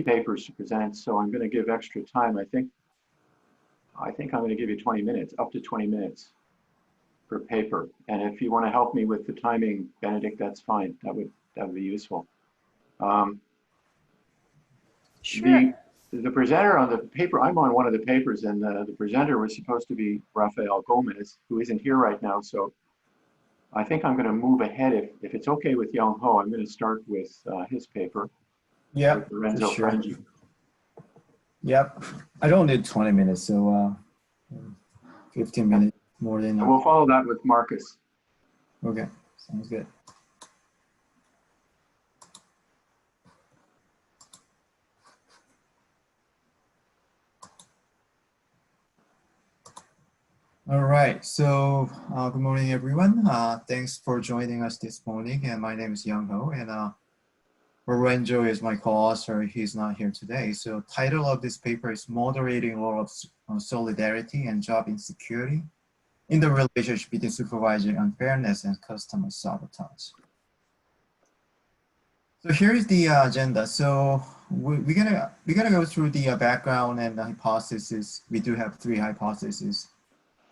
papers to present, so I'm going to give extra time. I think I'm going to give you 20 minutes, up to 20 minutes per paper. And if you want to help me with the timing, Benedict, that's fine. That would be useful. Sure. The presenter on the paper, I'm on one of the papers, and the presenter was supposed to be Rafael Gomez, who isn't here right now. So I think I'm going to move ahead. If it's okay with Young Ho, I'm going to start with his paper. Yeah, with Lorenzo sure. Frangi. Yep. I don't need 20 minutes, so 15 minutes more than And we'll follow that with Markus. Okay, sounds good. All right, so good morning, everyone. Thanks for joining us this morning. And my name is Young Ho, and Lorenzo is my co-author. He's not here today. So title of this paper is Moderating Role of Solidarity and Job Insecurity in the Relationship between Supervisory Unfairness and Customer Sabotage. So here is the agenda. So we're gonna go through the background and the hypothesis. We do have 3 hypotheses.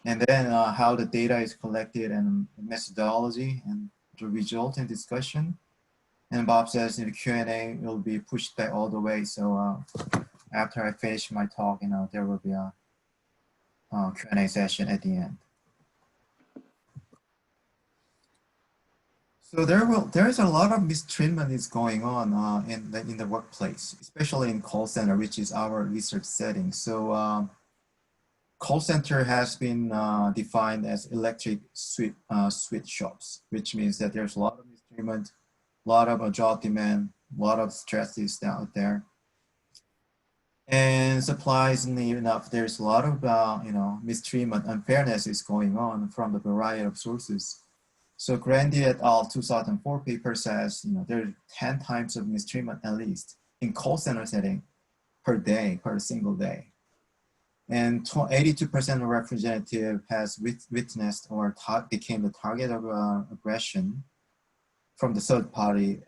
And then how the data is collected and methodology and the result and discussion. And Bob says in the Q&A, it will be pushed back all the way. So after I finish my talk, there will be a Q&A session at the end. So there is a lot of mistreatment is going on in the workplace, especially in call center, which is our research setting. So call center has been defined as electric switch shops, which means that there's a lot of mistreatment, a lot of job demand, a lot of stresses out there. And surprisingly enough, there's a lot of mistreatment, unfairness is going on from the variety of sources. So Grandi et al. 2004 paper says, there are 10 times of mistreatment at least in call center setting per day, per single day. And 82% of representative has witnessed or became the target of aggression from the third party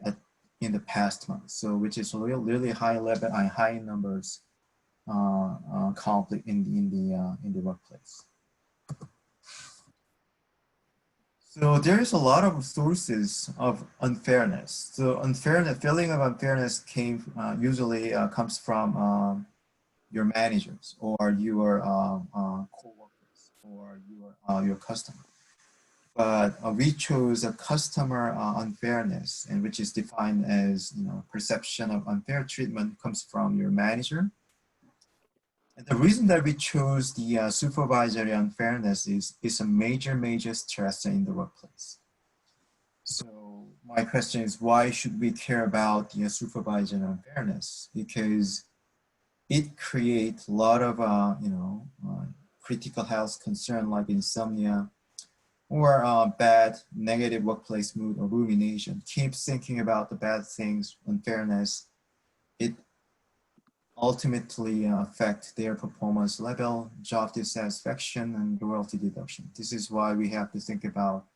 in the past month. So which is really high level and high numbers conflict in the workplace. So there is a lot of sources of unfairness. So feeling of unfairness usually comes from your managers or your co-workers or your customer. But we chose a customer unfairness, and which is defined as perception of unfair treatment comes from your manager. And the reason that we chose the supervisory unfairness is a major stressor in the workplace. So my question is, why should we care about the supervisory unfairness? Because it creates a lot of critical health concern like insomnia or bad negative workplace mood or rumination. Keep thinking about the bad things, unfairness. It ultimately affect their performance level, job dissatisfaction, and royalty deduction. This is why we have to think about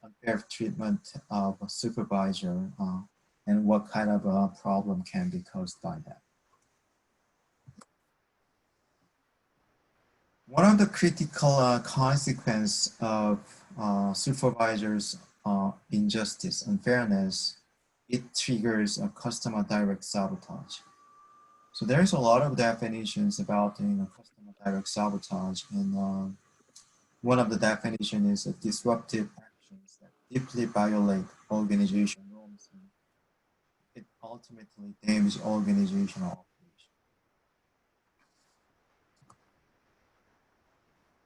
unfair treatment of a supervisor and what kind of a problem can be caused by that. One of the critical consequences of supervisors' injustice, unfairness, it triggers a customer direct sabotage. So there's a lot of definitions about customer direct sabotage, and one of the definitions is disruptive actions that deeply violate organization norms. And it ultimately damages organizational operation.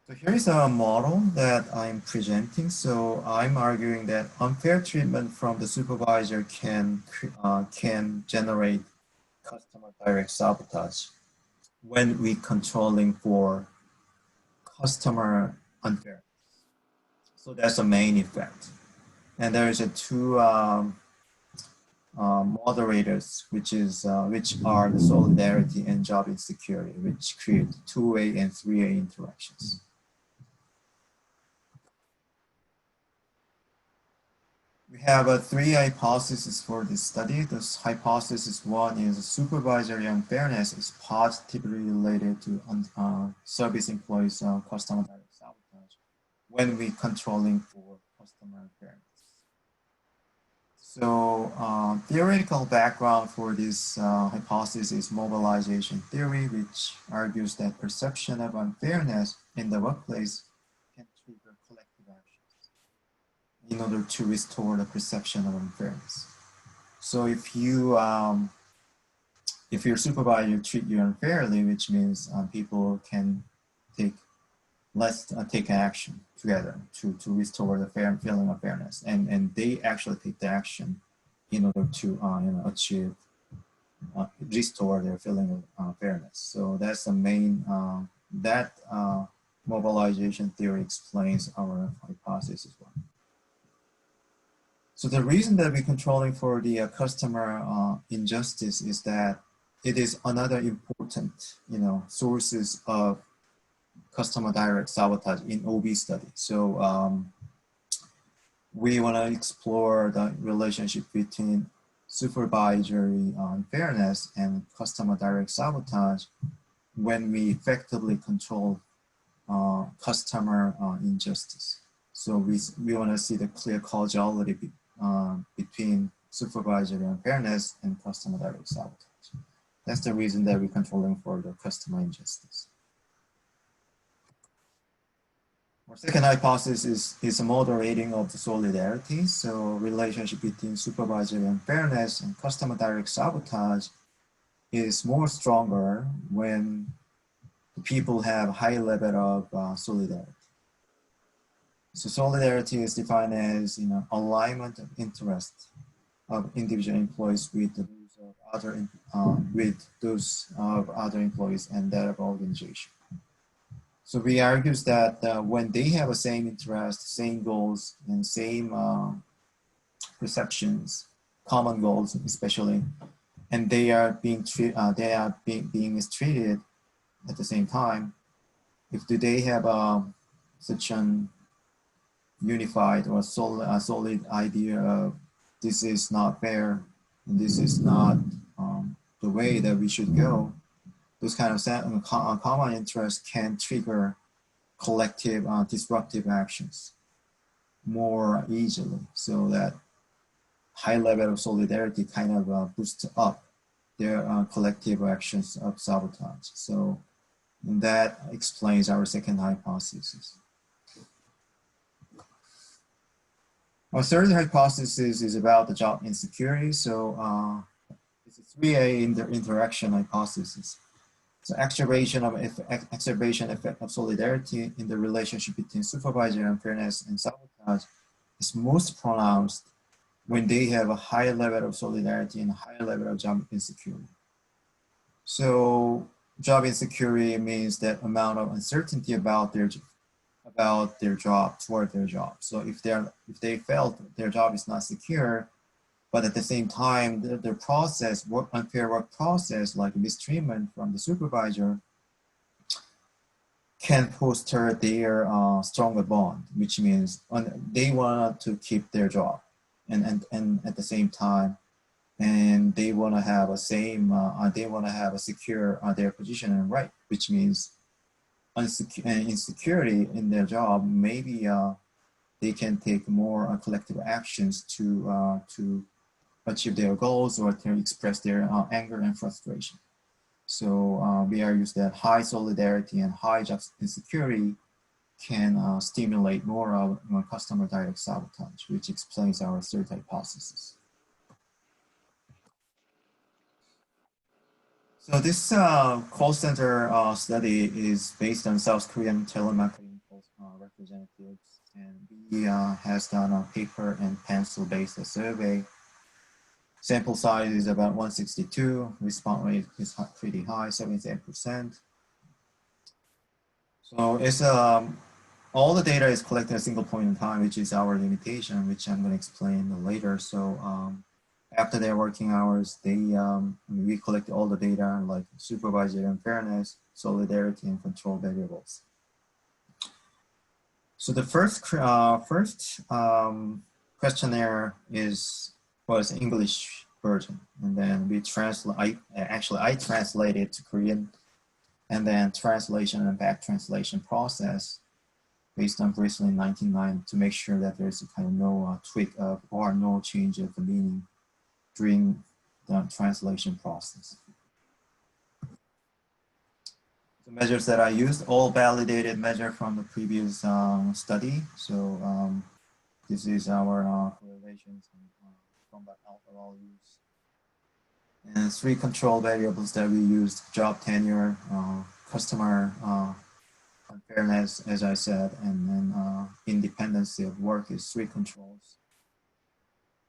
So here is a model that I'm presenting. So I'm arguing that unfair treatment from the supervisor can generate customer direct sabotage when we controlling for customer unfairness. So that's the main effect. And there is 2 moderators, which are the solidarity and job insecurity, which create 2A and 3A interactions. We have three hypotheses for this study. This hypothesis one is supervisory unfairness is positively related to service employees' customer direct sabotage when we controlling for customer unfairness. So theoretical background for this hypothesis is mobilization theory, which argues that perception of unfairness in the workplace can trigger collective actions in order to restore the perception of unfairness. So if your supervisor treat you unfairly, which means people can take action together to restore the fair feeling of fairness, and they actually take the action in order to achieve restore their feeling of fairness. So that's the main mobilization theory explains our hypothesis one. So the reason that we're controlling for the customer injustice is that it is another important sources of customer direct sabotage in OB study. So we want to explore the relationship between supervisory unfairness and customer direct sabotage when we effectively control customer injustice. So we want to see the clear causality between supervisory unfairness and customer direct sabotage. That's the reason that we're controlling for the customer injustice. Our second hypothesis is a moderating of the solidarity. So relationship between supervisory unfairness and customer direct sabotage is more stronger when people have high level of solidarity. So solidarity is defined as alignment of interest of individual employees with those of other employees and that of organization. So we argues that when they have the same interest, same goals, and same perceptions, common goals especially, and they are being mistreated at the same time, if they have such an unified or solid idea of this is not fair, and this is not the way that we should go, those kind of common interests can trigger collective disruptive actions more easily, so that high level of solidarity kind of boosts up their collective actions of sabotage. So that explains our second hypothesis. Our third hypothesis is about the job insecurity. So it's a 3A interaction hypothesis. So exacerbation effect of solidarity in the relationship between supervisory unfairness and sabotage is most pronounced when they have a high level of solidarity and a high level of job insecurity. So job insecurity means that amount of uncertainty about their job, toward their job. So if they felt their job is not secure, but at the same time, the process, unfair work process, like mistreatment from the supervisor, can foster their stronger bond, which means they want to keep their job, and at the same time, and they want to have a secure their position and right, which means insecurity in their job. Maybe they can take more collective actions to achieve their goals or to express their anger and frustration. So we argue that high solidarity and high job insecurity can stimulate more of customer direct sabotage, which explains our third hypothesis. So this call center study is based on South Korean telemarketing representatives, and we has done a paper and pencil-based survey. Sample size is about 162. Response rate is pretty high, 78%. So it's all the data is collected at a single point in time, which is our limitation, which I'm going to explain later. So after their working hours, we collect all the data like supervisory unfairness, solidarity, and control variables. So the first questionnaire was English version, and then we translate. Actually, I translated to Korean, and then translation and back translation process based on Bristol in 1990 to make sure that there's a kind of no tweak of or no change of the meaning during the translation process. The measures that I used, all validated measure from the previous study. So this is our correlations and combat alpha values. And 3 control variables that we used: job tenure, customer unfairness, as I said, and then independency of work is 3 controls.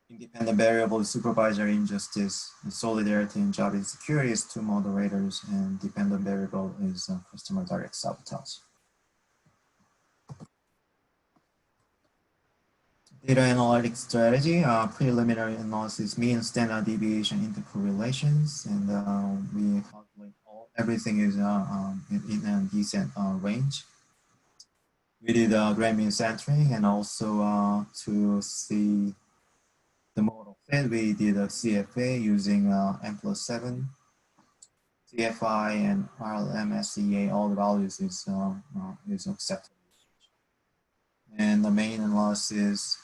Independent variable is supervisory injustice, and solidarity and job insecurity is 2 moderators, and dependent variable is customer direct sabotage. Data analytics strategy, preliminary analysis, mean standard deviation intercorrelations, and we calculate everything is in a decent range. We did grand mean centering, and also to see the model fit, we did a CFA using M+7, CFI and RLMSEA. All the values is accepted. And the main analysis,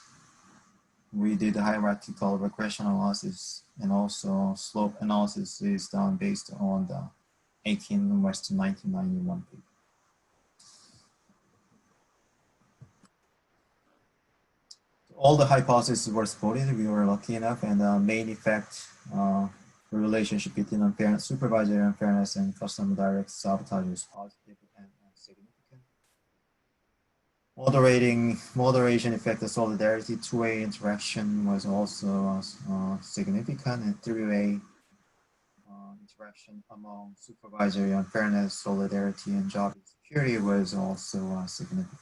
we did hierarchical regression analysis, and also slope analysis is done based on the 18 West 1991 paper. All the hypotheses were supported. We were lucky enough, and the main effect, the relationship between unfairness, supervisory unfairness, and customer direct sabotage was positive and significant. Moderation effect of solidarity, 2-way interaction was also significant, and 3-way interaction among supervisory unfairness, solidarity, and job insecurity was also significant.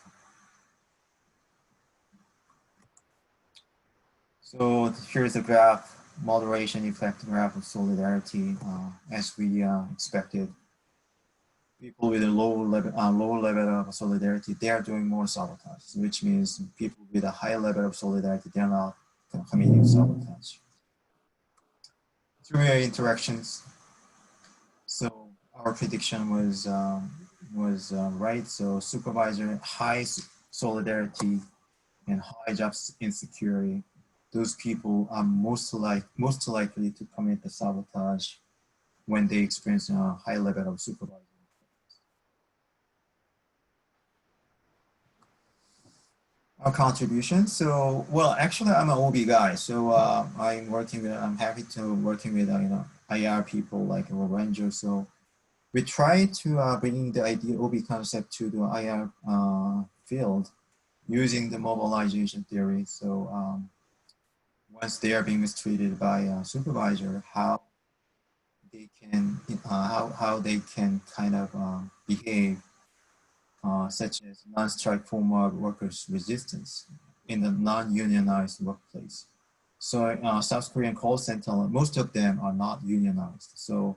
So here's a graph, moderation effect graph of solidarity. As we expected, people with a lower level of solidarity, they are doing more sabotage, which means people with a high level of solidarity, they're not committing sabotage. 3-way interactions. So our prediction was right. So supervisor, high solidarity and high job insecurity, those people are most likely to commit the sabotage when they experience a high level of supervision. Our contribution. So, well, actually, I'm an OB guy, so I'm happy to working with IR people like Lorenzo. So we try to bring the idea OB concept to the IR field using the mobilization theory. So once they are being mistreated by a supervisor, how they can kind of behave, such as non-strike form of workers' resistance in the non-unionized workplace. So South Korean call center, most of them are not unionized. So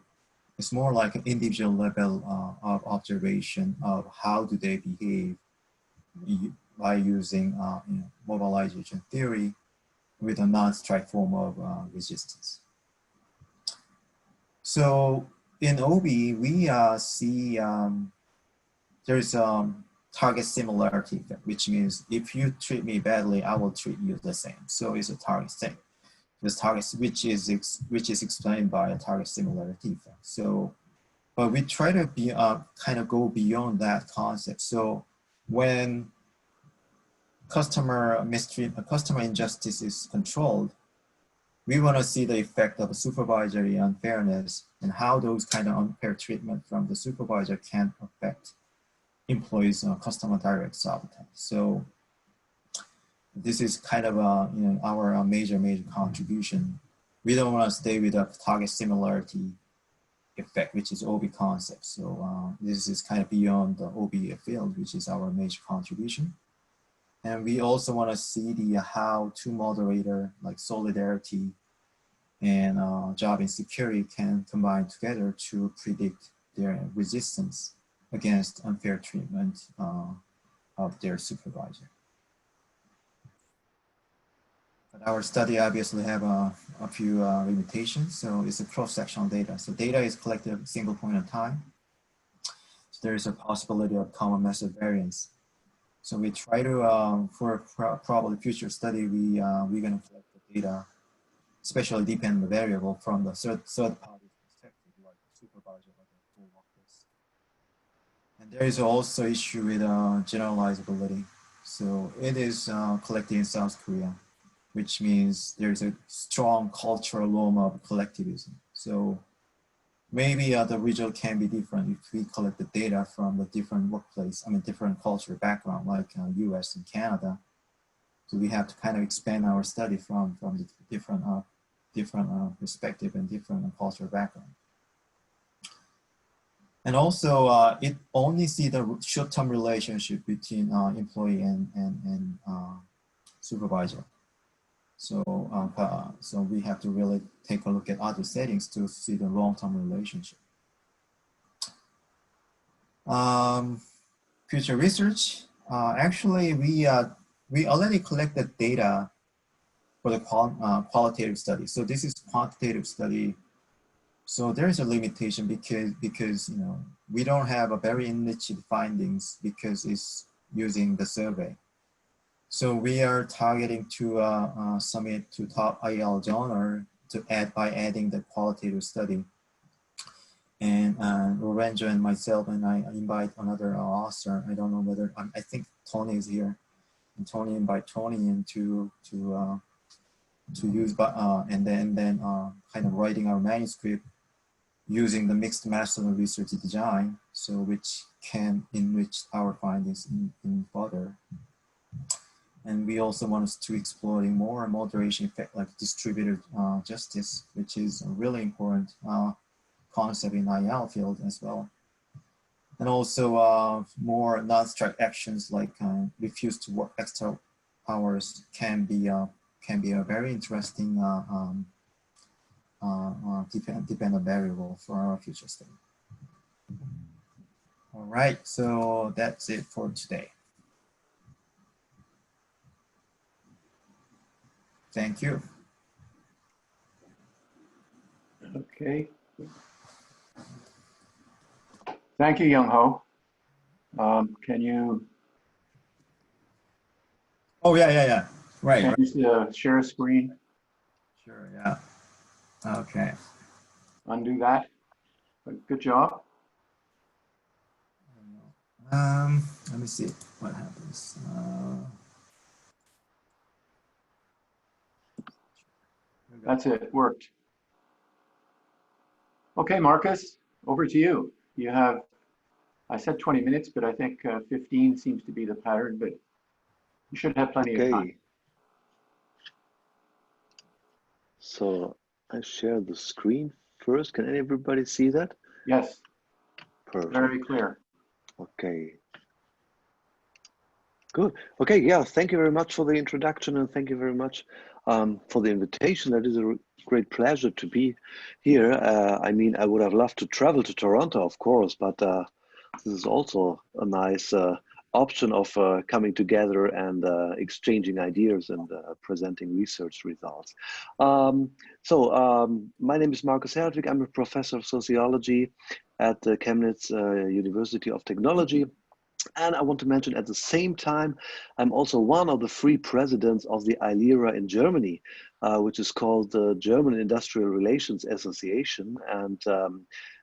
it's more like an individual level of observation of how do they behave by using mobilization theory with a non-strike form of resistance. So in OB, we see there's target similarity effect, which means if you treat me badly, I will treat you the same. So it's a target thing. This target, which is explained by a target similarity effect. So, but we try to be kind of go beyond that concept. So when customer injustice is controlled, we want to see the effect of supervisory unfairness and how those kind of unfair treatment from the supervisor can affect employees' customer direct sabotage. So this is kind of our major contribution. We don't want to stay with a target similarity effect, which is OB concept. So this is kind of beyond the OB field, which is our major contribution. And we also want to see how two moderator like solidarity and job insecurity can combine together to predict their resistance against unfair treatment of their supervisor. But our study obviously have a few limitations. So it's a cross-sectional data. So data is collected at a single point in time. So there is a possibility of common method variance. So we try to, for probably future study, we're going to collect the data, especially dependent on the variable from the third party perspective, like the supervisor or the co-workers. And there is also issue with generalizability. So it is collected in South Korea, which means there's a strong cultural norm of collectivism. So maybe the result can be different if we collect the data from the different workplace, different cultural background, like US and Canada. So we have to kind of expand our study from the different perspective and different cultural background. And also, it only see the short-term relationship between employee and supervisor. So, so we have to really take a look at other settings to see the long-term relationship. Future research. Actually, we already collected data for the qualitative study. So this is quantitative study. So there is a limitation because we don't have a very enriched findings because it's using the survey. So we are targeting to submit to top IL journal to add by adding the qualitative study. And Lorenzo and myself, and I invite another author. I don't know whether I think Tony is here, and Tony invite Tony in to use, and then kind of writing our manuscript using the mixed method of research design, so which can enrich our findings in further. And we also want us to explore a more moderation effect like distributed justice, which is a really important concept in IL field as well. And also more non-strike actions like refuse to work extra hours can be a very interesting dependent variable for our future study. All right, so that's it for today. Thank you. Okay. Thank you, Young Ho. Can you? Oh yeah. Right. Can you share a screen? Sure. Yeah. Okay. Undo that. Good job. Let me see what happens. That's it. Worked. Okay, Markus, over to you. You have, I said 20 minutes, but I think 15 seems to be the pattern, but you should have plenty of time. So I share the screen first. Can everybody see that? Yes. Perfect. Very clear. Okay. Good. Okay. Yeah. Thank you very much for the introduction, and thank you very much for the invitation. That is a great pleasure to be here. I mean, I would have loved to travel to Toronto, of course, but this is also a nice option of coming together and exchanging ideas and presenting research results. My name is Markus Hertwig. I'm a professor of sociology at the Chemnitz University of Technology. And I want to mention at the same time, I'm also one of the 3 presidents of the ILERA in Germany, which is called the German Industrial Relations Association. And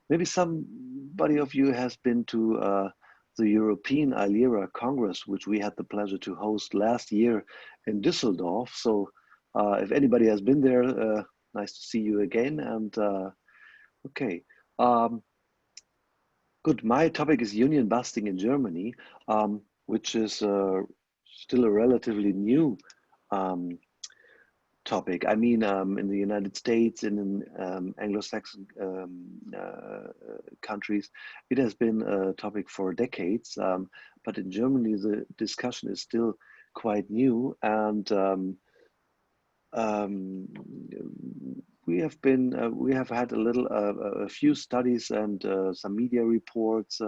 maybe somebody of you has been to the European ILERA Congress, which we had the pleasure to host last year in Düsseldorf. So if anybody has been there, nice to see you again. And okay. Good. My topic is union busting in Germany, which is still a relatively new topic. I mean, in the United States and in Anglo-Saxon countries, it has been a topic for decades. But in Germany, the discussion is still quite new, and we have had a few studies and some media reports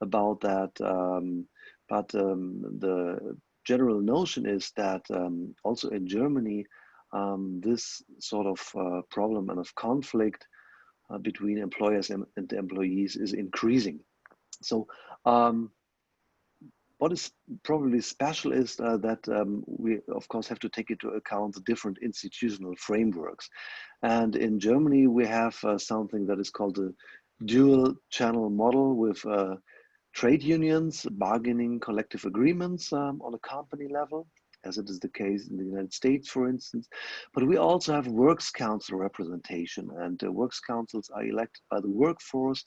about that. But the general notion is that also in Germany, this sort of problem and of conflict between employers and employees is increasing. So what is probably special is that we, of course, have to take into account the different institutional frameworks. And in Germany, we have something that is called the dual channel model with trade unions bargaining collective agreements on a company level, as it is the case in the United States, for instance. But we also have works council representation, and works councils are elected by the workforce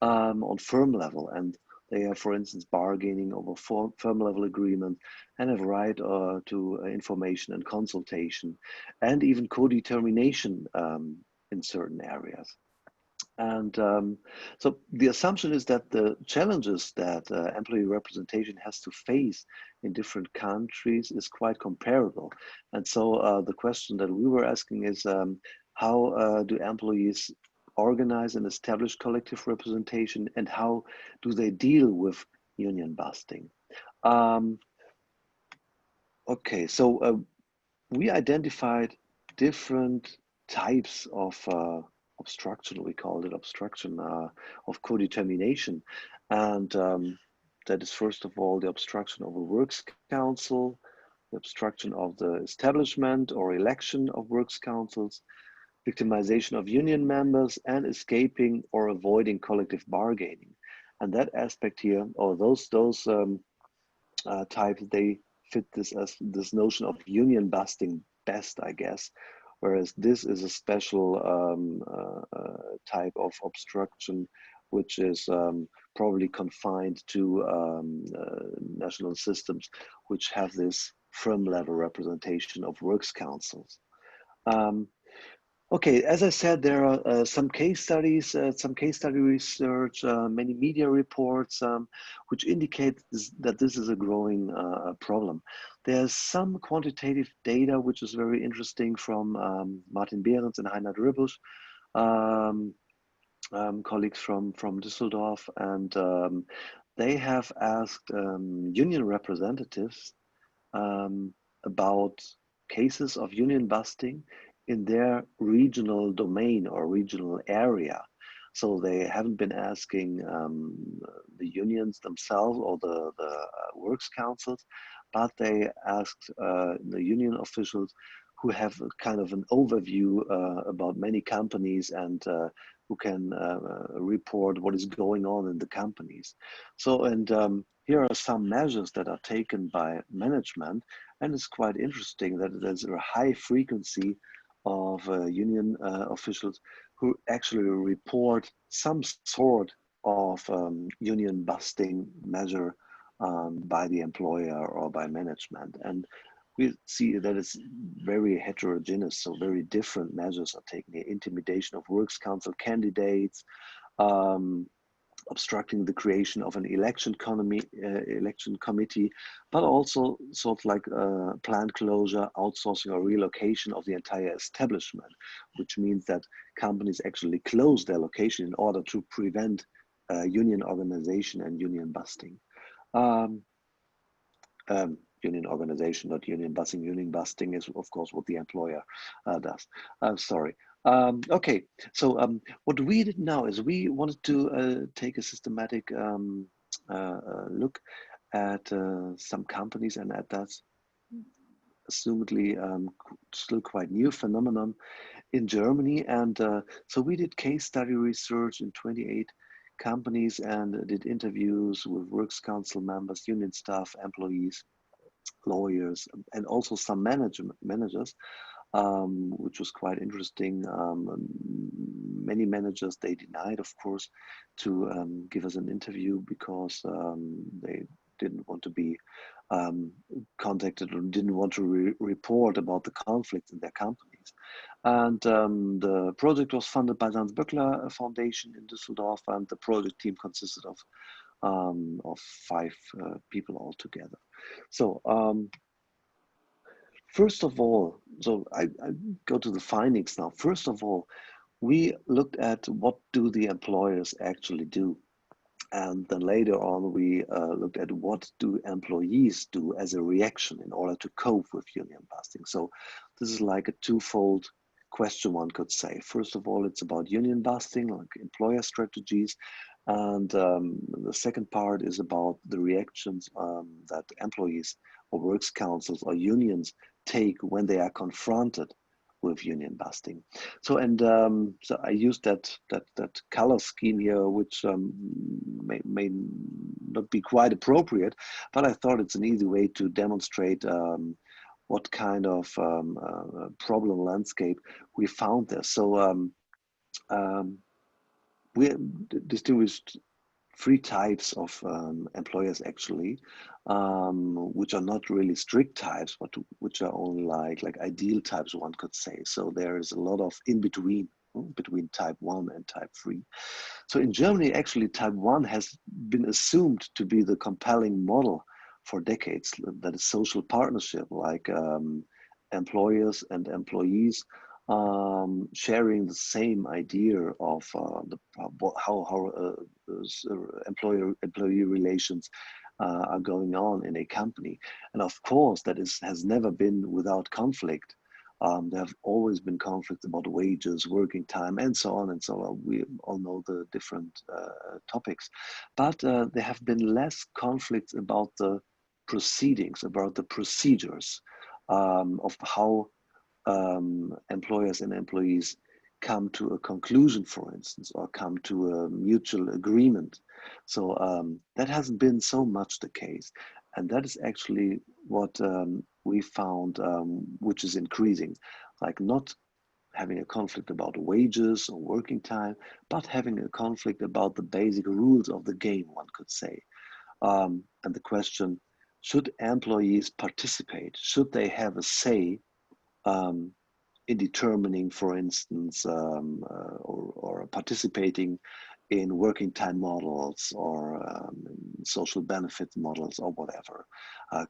on firm level, and they are, for instance, bargaining over firm level agreement and have right to information and consultation, and even co-determination in certain areas. And so the assumption is that the challenges that employee representation has to face in different countries is quite comparable. And so the question that we were asking is, how do employees organize and establish collective representation, and how do they deal with union busting? Okay, so we identified different types of obstruction, we called it obstruction of co-determination. And that is, first of all, the obstruction of a works council, the obstruction of the establishment or election of works councils, victimization of union members, and escaping or avoiding collective bargaining. And that aspect here, or those types, they fit this as this notion of union busting best, I guess. Whereas this is a special type of obstruction, which is probably confined to national systems, which have this firm level representation of works councils. Okay, as I said, there are some case studies, some case study research, many media reports, which indicate that this is a growing problem. There's some quantitative data, which is very interesting, from Martin Behrens and Heiner Dribbusch, colleagues from Düsseldorf, and they have asked union representatives about cases of union busting in their regional domain or regional area. So they haven't been asking the unions themselves or the works councils, but they asked the union officials who have kind of an overview about many companies and who can report what is going on in the companies. So, and here are some measures that are taken by management, and it's quite interesting that there's a high frequency of union officials who actually report some sort of union busting measure by the employer or by management. And we see that it's very heterogeneous, so very different measures are taken here. Intimidation of works council candidates, obstructing the creation of an election committee, but also sort of like planned closure, outsourcing, or relocation of the entire establishment, which means that companies actually close their location in order to prevent union organization and union busting. Union organization, not union busting. Union busting is, of course, what the employer does. Sorry. Okay, so what we did now is we wanted to take a systematic look at some companies, and at that assumedly still quite new phenomenon in Germany. And so we did case study research in 28 companies and did interviews with works council members, union staff, employees, lawyers, and also some managers, which was quite interesting. Many managers, they denied, of course, to give us an interview because they didn't want to be contacted or didn't want to report about the conflicts in their companies. And the project was funded by the Hans-Böckler Foundation in Düsseldorf, and the project team consisted of 5 people altogether. So first of all, so I go to the findings now. First of all, we looked at what do the employers actually do. And then later on, we looked at what do employees do as a reaction in order to cope with union busting. So this is like a twofold question, one could say. First of all, it's about union busting, like employer strategies. And the second part is about the reactions that employees or works councils or unions take when they are confronted with union busting. So so I used that color scheme here, which may not be quite appropriate, but I thought it's an easy way to demonstrate what kind of problem landscape we found there. So we distinguished three types of employers actually, which are not really strict types, but which are only like ideal types, one could say. So there is a lot of in between type 1 and type 3. So in Germany, actually, type 1 has been assumed to be the compelling model for decades. That is social partnership, like employers and employees sharing the same idea of how employee relations are going on in a company. And of course, that has never been without conflict. There have always been conflicts about wages, working time, and so on and so on. We all know the different topics. But there have been less conflicts about the proceedings, about the procedures of how employers and employees come to a conclusion, for instance, or come to a mutual agreement. So that hasn't been so much the case. And that is actually what we found, which is increasing, like not having a conflict about wages or working time, but having a conflict about the basic rules of the game, one could say. And the question, should employees participate? Should they have a say in determining, for instance, or participating in working time models or social benefit models or whatever,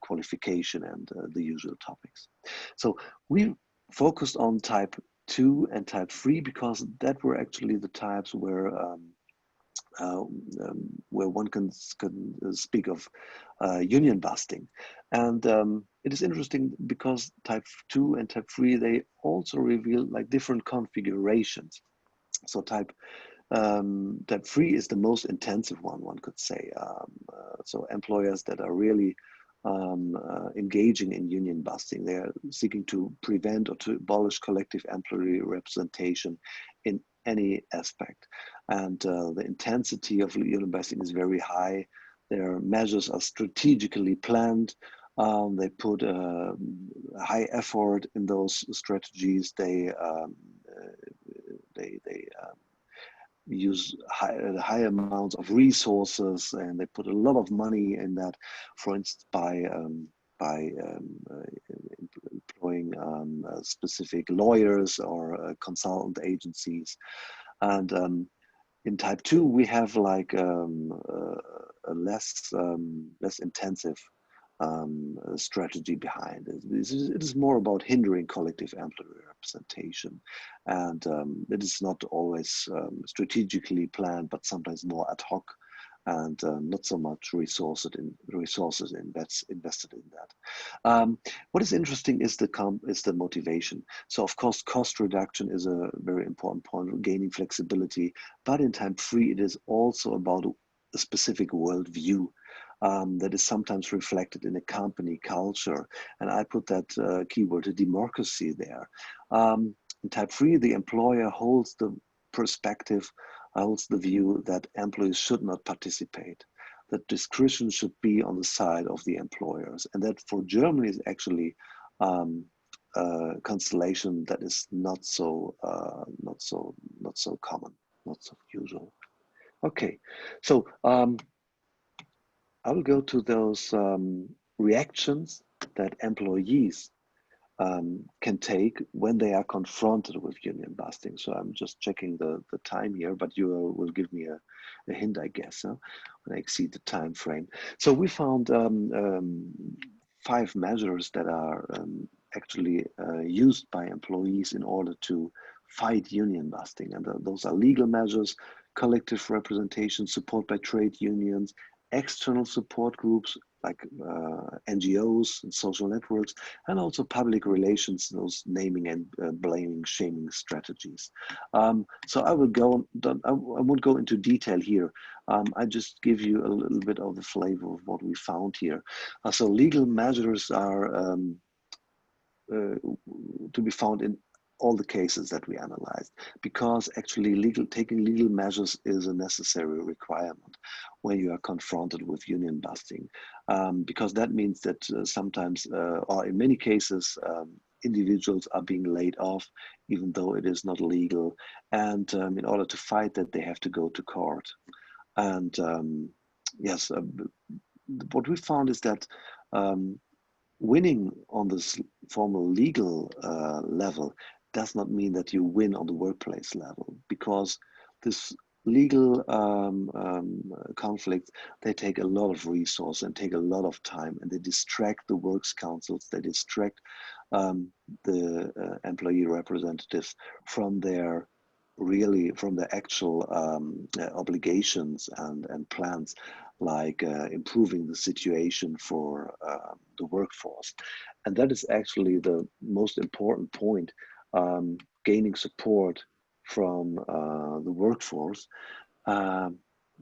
qualification and the usual topics. So we focused on type 2 and type 3 because that were actually the types where one can speak of union busting. And it is interesting because type 2 and type 3, they also reveal like different configurations. So type 3 is the most intensive one could say. So employers that are really engaging in union busting, they are seeking to prevent or to abolish collective employee representation in any aspect. And the intensity of union busting is very high. Their measures are strategically planned. They put a high effort in those strategies. They use high amounts of resources, and they put a lot of money in that, for instance, by employing specific lawyers or consultant agencies. And in type 2, we have like a less intensive strategy behind it. It is more about hindering collective employee representation, and it is not always strategically planned, but sometimes more ad hoc, and not so much resources invested in that. What is interesting is the motivation. So of course, cost reduction is a very important point, gaining flexibility. But in type 3, it is also about a specific worldview. That is sometimes reflected in a company culture. And I put that keyword, democracy, there. In type 3, the employer holds the perspective, holds the view that employees should not participate, that discretion should be on the side of the employers. And that for Germany is actually a constellation that is not so common, not so usual. Okay, so I will go to those reactions that employees can take when they are confronted with union busting. So I'm just checking the time here, but you will give me a hint, I guess, when I exceed the time frame. So we found 5 measures that are actually used by employees in order to fight union busting. And those are legal measures, collective representation, support by trade unions, external support groups like NGOs and social networks, and also public relations, those naming and blaming, shaming strategies. So I will go, I won't go into detail here. I just give you a little bit of the flavor of what we found here. So legal measures are to be found in all the cases that we analyzed, because actually taking legal measures is a necessary requirement when you are confronted with union busting, because that means that sometimes, or in many cases, individuals are being laid off, even though it is not legal. And in order to fight that, they have to go to court. And yes, what we found is that winning on this formal legal level does not mean that you win on the workplace level, because this legal conflicts, they take a lot of resource and take a lot of time, and they distract the works councils, they distract the employee representatives from their actual obligations and plans, like improving the situation for the workforce. And that is actually the most important point, gaining support from the workforce,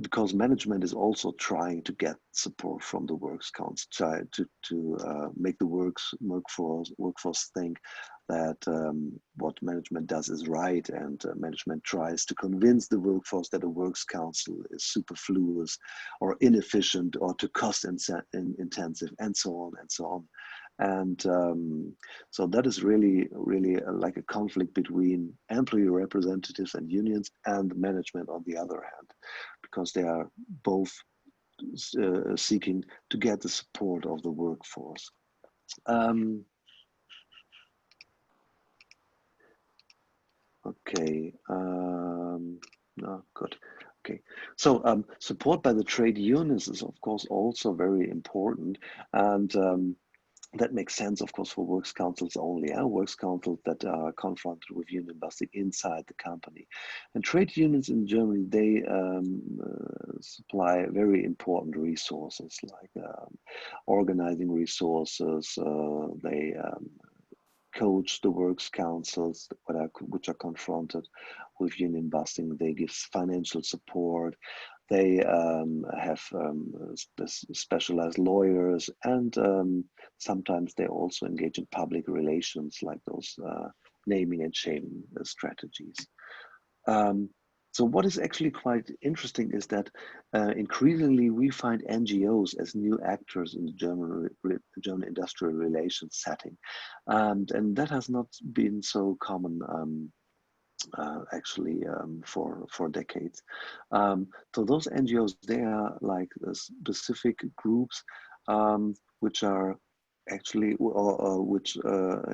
because management is also trying to get support from the works council, try to make the workforce think that what management does is right, and management tries to convince the workforce that a works council is superfluous or inefficient or too cost intensive, and so on and so on. And so that is really like a conflict between employee representatives and unions and management on the other hand, because they are both seeking to get the support of the workforce. Okay, no, good. Okay, so support by the trade unions is of course also very important, and that makes sense, of course, for works councils only, works councils that are confronted with union busting inside the company. And trade unions in Germany, they supply very important resources, like organizing resources. They coach the works councils which are confronted with union busting. They give financial support. They have specialized lawyers, and sometimes they also engage in public relations, like those naming and shaming strategies. So what is actually quite interesting is that increasingly we find NGOs as new actors in the German industrial relations setting. And that has not been so common actually for decades. So those NGOs, they are like specific groups which are actually, which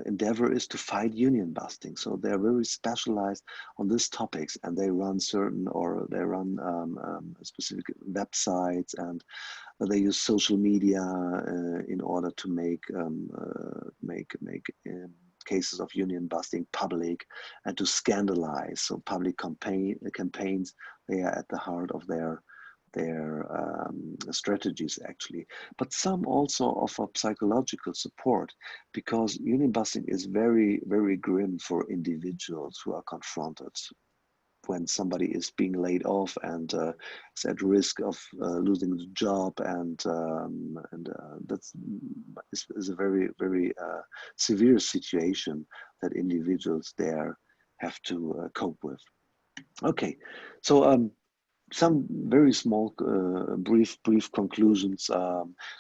endeavor is to fight union busting. So they're very specialized on these topics, and they run specific websites, and they use social media in order to make cases of union busting public and to scandalize. So public campaigns, they are at the heart of their strategies actually. But some also offer psychological support, because union busting is very, very grim for individuals who are confronted when somebody is being laid off and is at risk of losing the job, and that's is a very, very severe situation that individuals there have to cope with. Okay, so some very small, brief conclusions.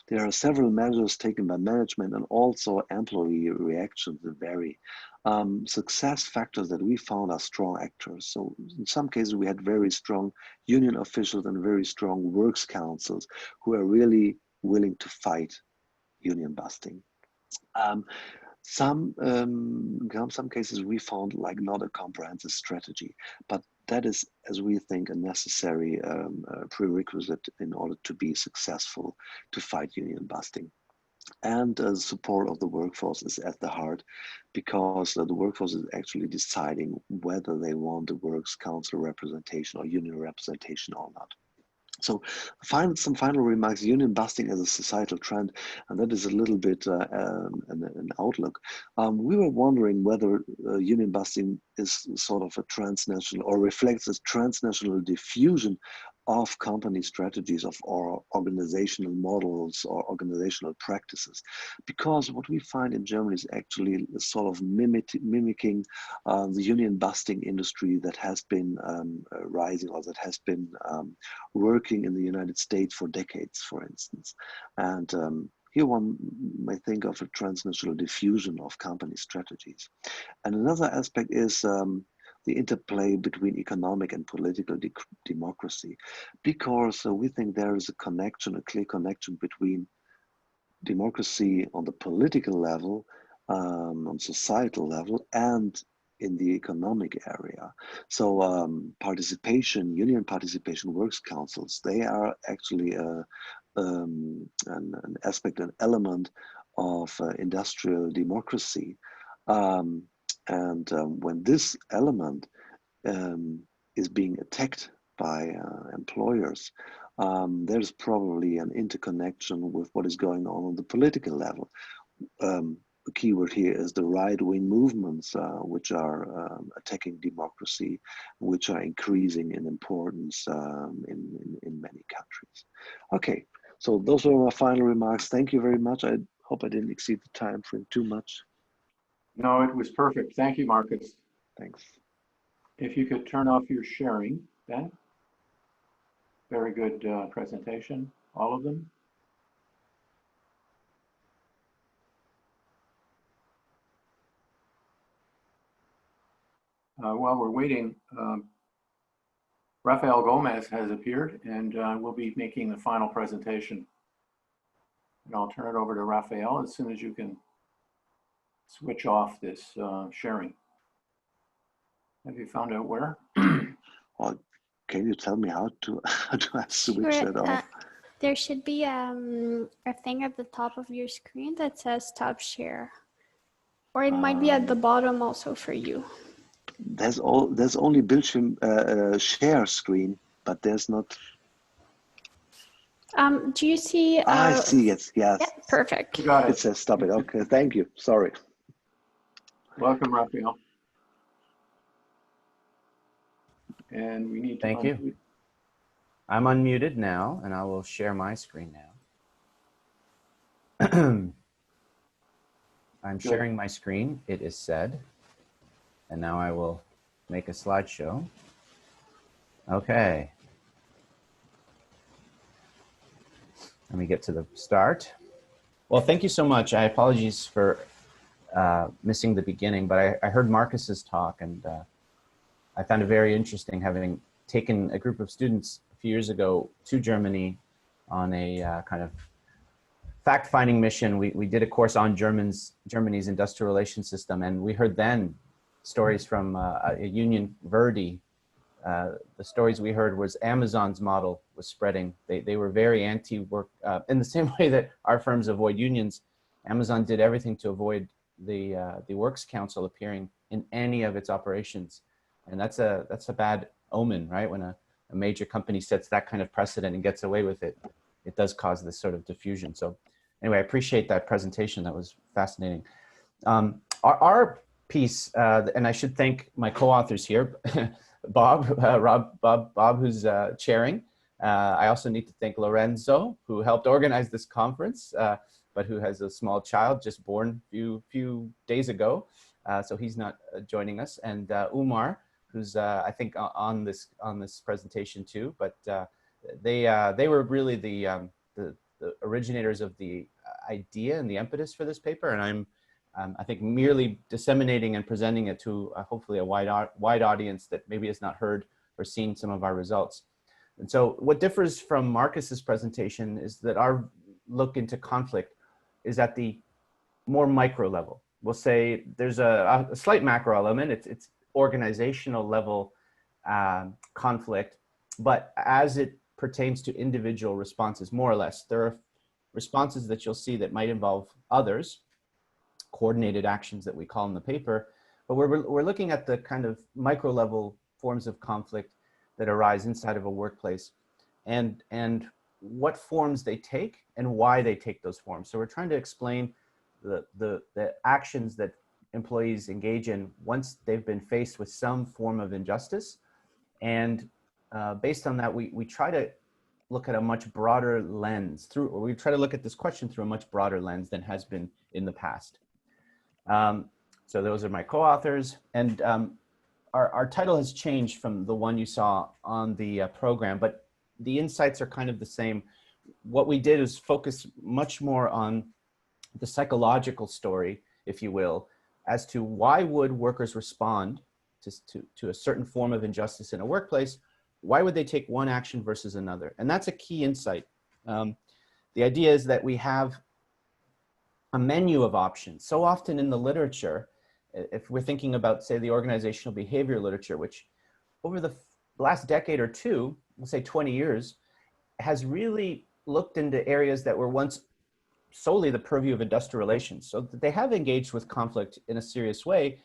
There are several measures taken by management, and also employee reactions vary. Success factors that we found are strong actors. So in some cases we had very strong union officials and very strong works councils who are really willing to fight union busting. Some cases we found like not a comprehensive strategy, but that is, as we think, a necessary prerequisite in order to be successful to fight union busting. and support of the workforce is at the heart, because the workforce is actually deciding whether they want the works council representation or union representation or not. So some final remarks. Union busting as a societal trend, and that is a little bit an outlook. We were wondering whether union busting is sort of a transnational, or reflects a transnational diffusion of company strategies, of or organizational models or organizational practices. Because what we find in Germany is actually a sort of mimicking the union busting industry that has been rising, or that has been working in the United States for decades, for instance. And here one may think of a transnational diffusion of company strategies. And another aspect is the interplay between economic and political democracy, because we think there is a connection, a clear connection between democracy on the political level, on societal level, and in the economic area. So participation, union participation, works councils, they are actually an aspect, an element of industrial democracy. When this element is being attacked by employers, there's probably an interconnection with what is going on the political level. The keyword here is the right-wing movements, which are attacking democracy, which are increasing in importance in many countries. Okay, so those were my final remarks. Thank you very much. I hope I didn't exceed the time frame too much. No, it was perfect. Thank you, Markus. Thanks. If you could turn off your sharing, Ben. Very good presentation, all of them. While we're waiting, Rafael Gomez has appeared and will be making the final presentation. And I'll turn it over to Rafael as soon as you can switch off this sharing. Have you found out where? Well, can you tell me how to switch that off? There should be a thing at the top of your screen that says stop share, or it might be at the bottom also for you. There's only Bildschirm share screen, but there's not. Do you see? I see it. Yes. Yeah, perfect. You got It says stop it. Okay, thank you. Sorry. Welcome, Rafael. And we need to Thank you. I'm unmuted now, and I will share my screen now. I'm sharing my screen, it is said. And now I will make a slideshow. Okay. Let me get to the start. Well, thank you so much. I apologize for missing the beginning, but I heard Markus's talk, and I found it very interesting, having taken a group of students a few years ago to Germany on a kind of fact-finding mission. We did a course on Germany's industrial relations system, and we heard then stories from a union, Verdi. The stories we heard was Amazon's model was spreading. They were very anti-work, in the same way that our firms avoid unions. Amazon did everything to avoid the Works Council appearing in any of its operations. And that's a bad omen, right? When a major company sets that kind of precedent and gets away with it, it does cause this sort of diffusion. So anyway, I appreciate that presentation. That was fascinating. Our piece, and I should thank my co-authors here, Bob, who's chairing. I also need to thank Lorenzo, who helped organize this conference, but who has a small child just born a few days ago. So he's not joining us. And Umar, who's I think on this presentation too, but they were really the originators of the idea and the impetus for this paper, and I'm I think merely disseminating and presenting it to hopefully a wide audience that maybe has not heard or seen some of our results. And so what differs from Markus's presentation is that our look into conflict is at the more micro level. We'll say there's a slight macro element, it's organizational level conflict, but as it pertains to individual responses, more or less, there are responses that you'll see that might involve others, coordinated actions that we call in the paper, but we're looking at the kind of micro level forms of conflict that arise inside of a workplace, and what forms they take and why they take those forms. So we're trying to explain the actions that employees engage in once they've been faced with some form of injustice. And based on that, we try to look at a much broader lens we try to look at this question through a much broader lens than has been in the past. So those are my co-authors, and our title has changed from the one you saw on the program, but the insights are kind of the same. What we did is focus much more on the psychological story, if you will, as to why would workers respond to a certain form of injustice in a workplace. Why would they take one action versus another? And that's a key insight. The idea is that we have a menu of options. So often in the literature, if we're thinking about, say, the organizational behavior literature, which over the last decade or two, let's say 20 years, has really looked into areas that were once solely the purview of industrial relations. So they have engaged with conflict in a serious way,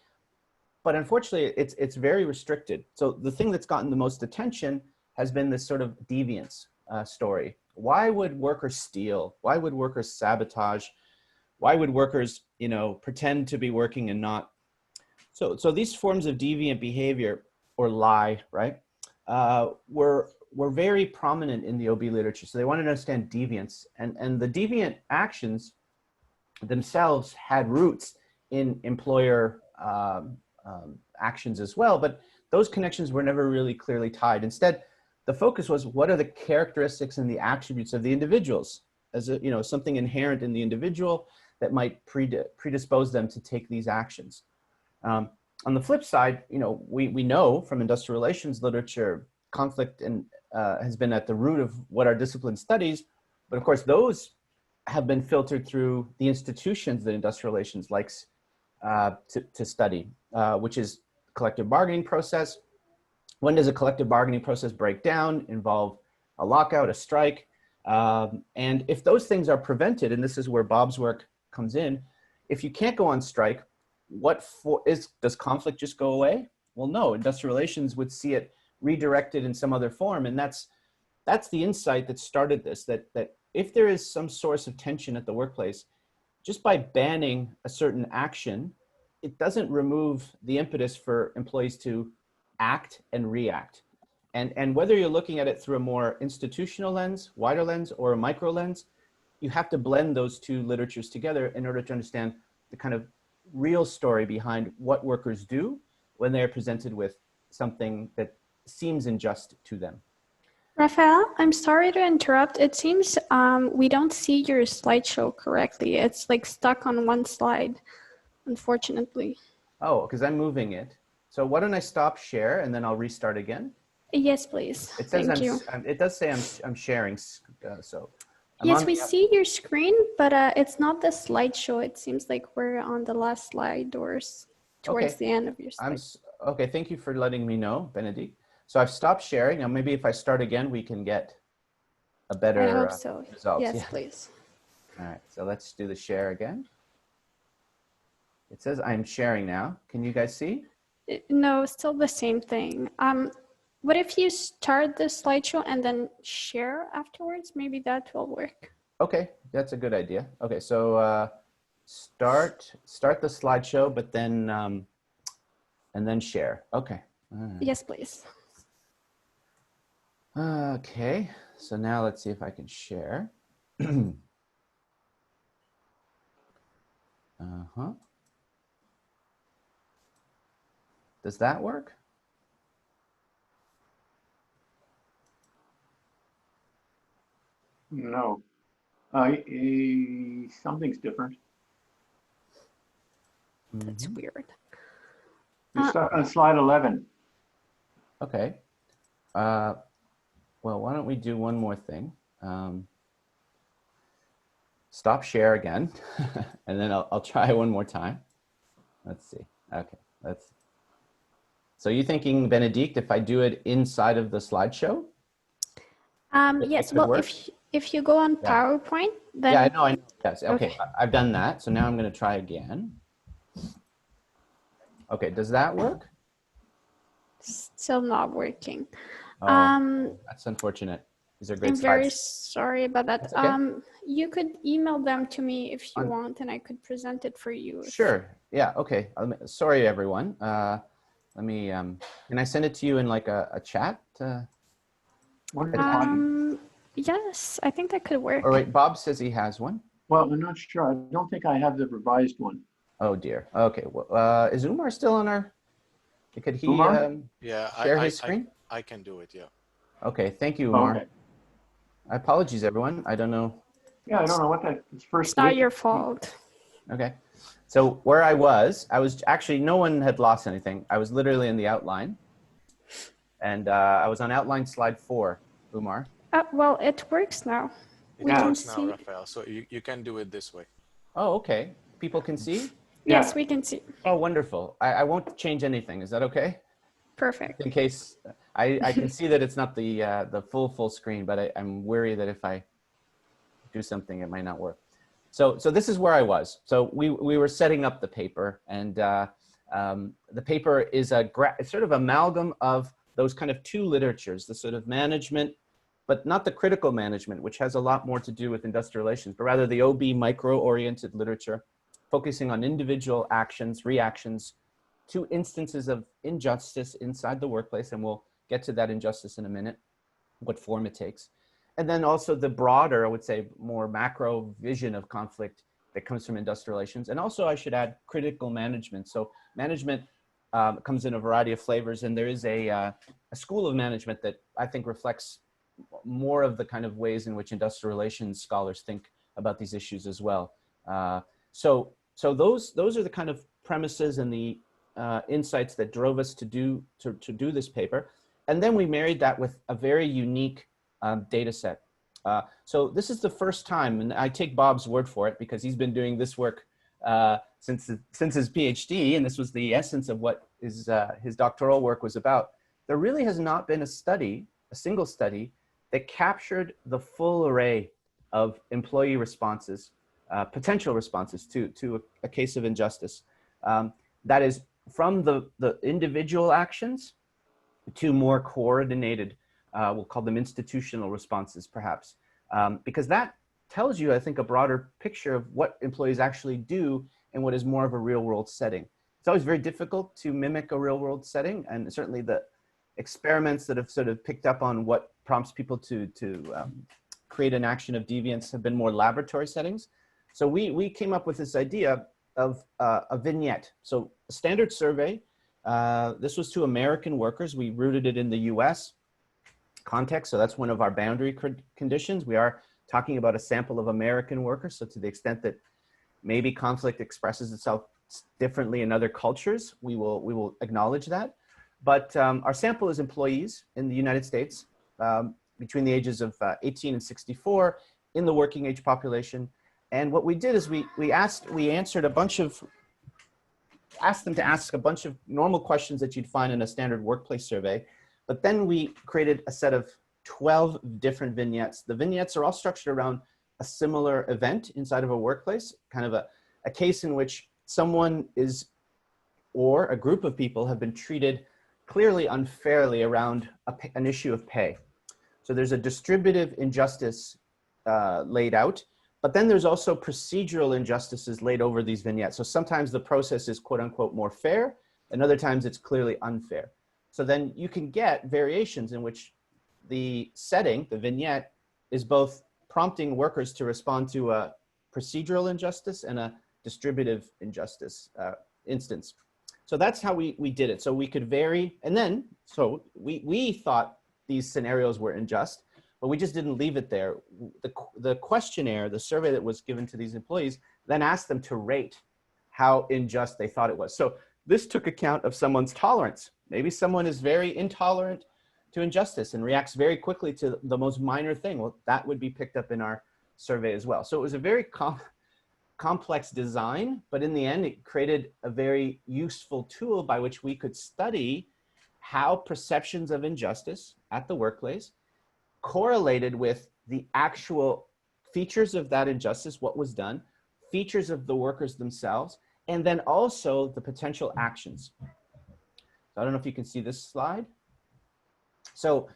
but unfortunately it's very restricted. So the thing that's gotten the most attention has been this sort of deviance story. Why would workers steal? Why would workers sabotage? Why would workers, pretend to be working and not? So these forms of deviant behavior or lie, right, were very prominent in the OB literature. So they wanted to understand deviance, and the deviant actions themselves had roots in employer actions as well, but those connections were never really clearly tied. Instead, the focus was, what are the characteristics and the attributes of the individuals, as something inherent in the individual that might predispose them to take these actions. On the flip side, we know from industrial relations literature, conflict has been at the root of what our discipline studies, but of course those have been filtered through the institutions that industrial relations likes to study, which is collective bargaining process. When does a collective bargaining process break down, involve a lockout, a strike? And if those things are prevented, and this is where Bob's work comes in, if you can't go on strike, does conflict just go away? Well, no, industrial relations would see it redirected in some other form. And that's the insight that started this, that if there is some source of tension at the workplace, just by banning a certain action, it doesn't remove the impetus for employees to act and react. And whether you're looking at it through a more institutional lens, wider lens, or a micro lens, you have to blend those two literatures together in order to understand the kind of real story behind what workers do when they're presented with something that seems unjust to them. Rafael, I'm sorry to interrupt. It seems we don't see your slideshow correctly. It's like stuck on one slide, unfortunately. Oh, because I'm moving it. So why don't I stop share and then I'll restart again? Yes, please. It says Thank you. It does say I'm sharing. So yes, we see your screen, but it's not the slideshow. It seems like we're on the last slide or towards the end of your slide. Okay, thank you for letting me know, Benedict. So I've stopped sharing. Now maybe if I start again, we can get a better I hope so. results. Yes, yeah. please. All right, so let's do the share again. It says I'm sharing now. Can you guys see? No, still the same thing. What if you start the slideshow and then share afterwards? Maybe that will work. Okay, that's a good idea. Okay, so start the slideshow, but then and then share. Okay. All right. Yes, please. Okay, so now let's see if I can share. Does that work? No. Something's different. That's weird. You're stuck on slide 11. Okay. Well, why don't we do one more thing? Stop share again, and then I'll try one more time. Let's see. Okay, so you thinking, Benedict, if I do it inside of the slideshow? Yes, could well, work? if you go on Yeah. PowerPoint, then Yeah, I know. Yes, okay, Okay. I've done that. So now I'm going to try again. Okay, does that work? still not working. Oh, that's unfortunate. These are great I'm very slides. sorry about that. That's okay. You could email them to me if you On- want, and I could present it for you. Sure. Yeah. Okay. Sorry, everyone. Let me. Can I send it to you in like a chat? What is possible? Yes, I think that could work. Or wait, Bob says he has one. Well, I'm not sure. I don't think I have the revised one. Oh dear. Okay. Well, is Umar still on our? Could he Yeah, share his screen? I can do it. Yeah. Okay. Thank you, Umar. Okay. Apologies, everyone. I don't know. Yeah, I don't know what that is first. It's not your fault. Okay. So where I was actually, no one had lost anything. I was literally in the outline. And I was on outline slide 4, Umar. Well, it works now. It We can works now, see. Rafael. So you can do it this way. Oh, okay. People can see? Yes, we can see. Oh, wonderful. I won't change anything. Is that okay? Perfect. In case I can see that it's not the full screen, but I'm wary that if I do something, it might not work. So this is where I was. So we were setting up the paper, and the paper is it's sort of amalgam of those kind of two literatures, the sort of management, but not the critical management, which has a lot more to do with industrial relations, but rather the OB micro-oriented literature, focusing on individual actions, reactions to instances of injustice inside the workplace, and we'll get to that injustice in a minute, what form it takes. And then also the broader, I would say, more macro vision of conflict that comes from industrial relations. And also I should add critical management. So management comes in a variety of flavors, and there is a school of management that I think reflects more of the kind of ways in which industrial relations scholars think about these issues as well. So those are the kind of premises and the insights that drove us to do this paper. And then we married that with a very unique data set. So this is the first time, and I take Bob's word for it because he's been doing this work since his PhD, and this was the essence of what his doctoral work was about. There really has not been a single study that captured the full array of employee responses, potential responses to a case of injustice. That is from the individual actions to more coordinated, we'll call them institutional responses perhaps, because that tells you, I think, a broader picture of what employees actually do in what is more of a real world setting. It's always very difficult to mimic a real world setting, and certainly the experiments that have sort of picked up on what prompts people to create an action of deviance have been more laboratory settings. So we came up with this idea of a vignette. So a standard survey, this was to American workers. We rooted it in the US context. So that's one of our boundary conditions. We are talking about a sample of American workers. So to the extent that maybe conflict expresses itself differently in other cultures, we will acknowledge that. But our sample is employees in the United States between the ages of 18 and 64 in the working age population. And what we did is we asked them to ask a bunch of normal questions that you'd find in a standard workplace survey. But then we created a set of 12 different vignettes. The vignettes are all structured around a similar event inside of a workplace, kind of a case in which someone is, or a group of people have been treated clearly unfairly around an issue of pay. So there's a distributive injustice laid out, but then there's also procedural injustices laid over these vignettes. So sometimes the process is quote unquote more fair, and other times it's clearly unfair. So then you can get variations in which the setting, the vignette, is both prompting workers to respond to a procedural injustice and a distributive injustice instance. So that's how we did it. So we could vary, and then, so we thought these scenarios were unjust, but we just didn't leave it there. The questionnaire, the survey that was given to these employees, then asked them to rate how unjust they thought it was. So this took account of someone's tolerance. Maybe someone is very intolerant to injustice and reacts very quickly to the most minor thing. Well, that would be picked up in our survey as well. So it was a very complex design, but in the end, it created a very useful tool by which we could study how perceptions of injustice at the workplace correlated with the actual features of that injustice, what was done, features of the workers themselves, and then also the potential actions. So I don't know if you can see this slide. So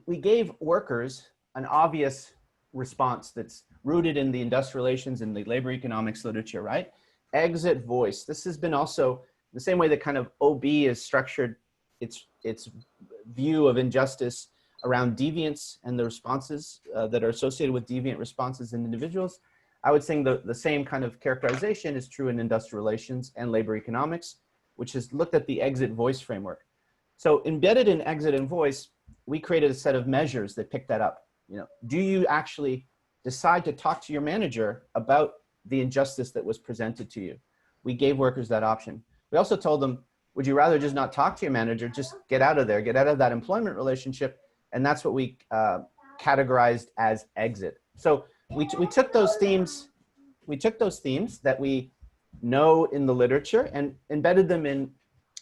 we gave workers an obvious response that's rooted in the industrial relations and the labor economics literature, right? Exit voice. This has been also the same way that kind of OB is structured its view of injustice around deviance and the responses that are associated with deviant responses in individuals. I would say the same kind of characterization is true in industrial relations and labor economics, which has looked at the exit voice framework. So embedded in exit and voice, we created a set of measures that pick that up. You know, do you actually decide to talk to your manager about the injustice that was presented to you? We gave workers that option. We also told them, would you rather just not talk to your manager, just get out of there, get out of that employment relationship? And that's what we categorized as exit. So we took those themes, that we know in the literature and embedded them in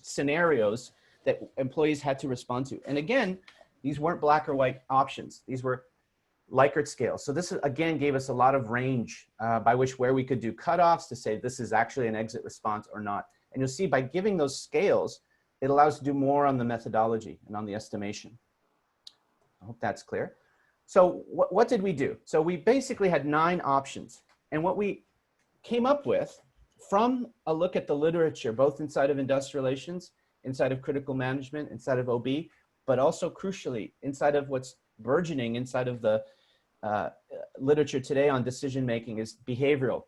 scenarios that employees had to respond to. And again, these weren't black or white options. These were Likert scales. So this again gave us a lot of range by where we could do cutoffs to say this is actually an exit response or not. And you'll see by giving those scales, it allows us to do more on the methodology and on the estimation. I hope that's clear. So what did we do? So we basically had 9 options. And what we came up with from a look at the literature, both inside of industrial relations, inside of critical management, inside of OB, but also crucially inside of what's burgeoning inside of the literature today on decision-making is behavioral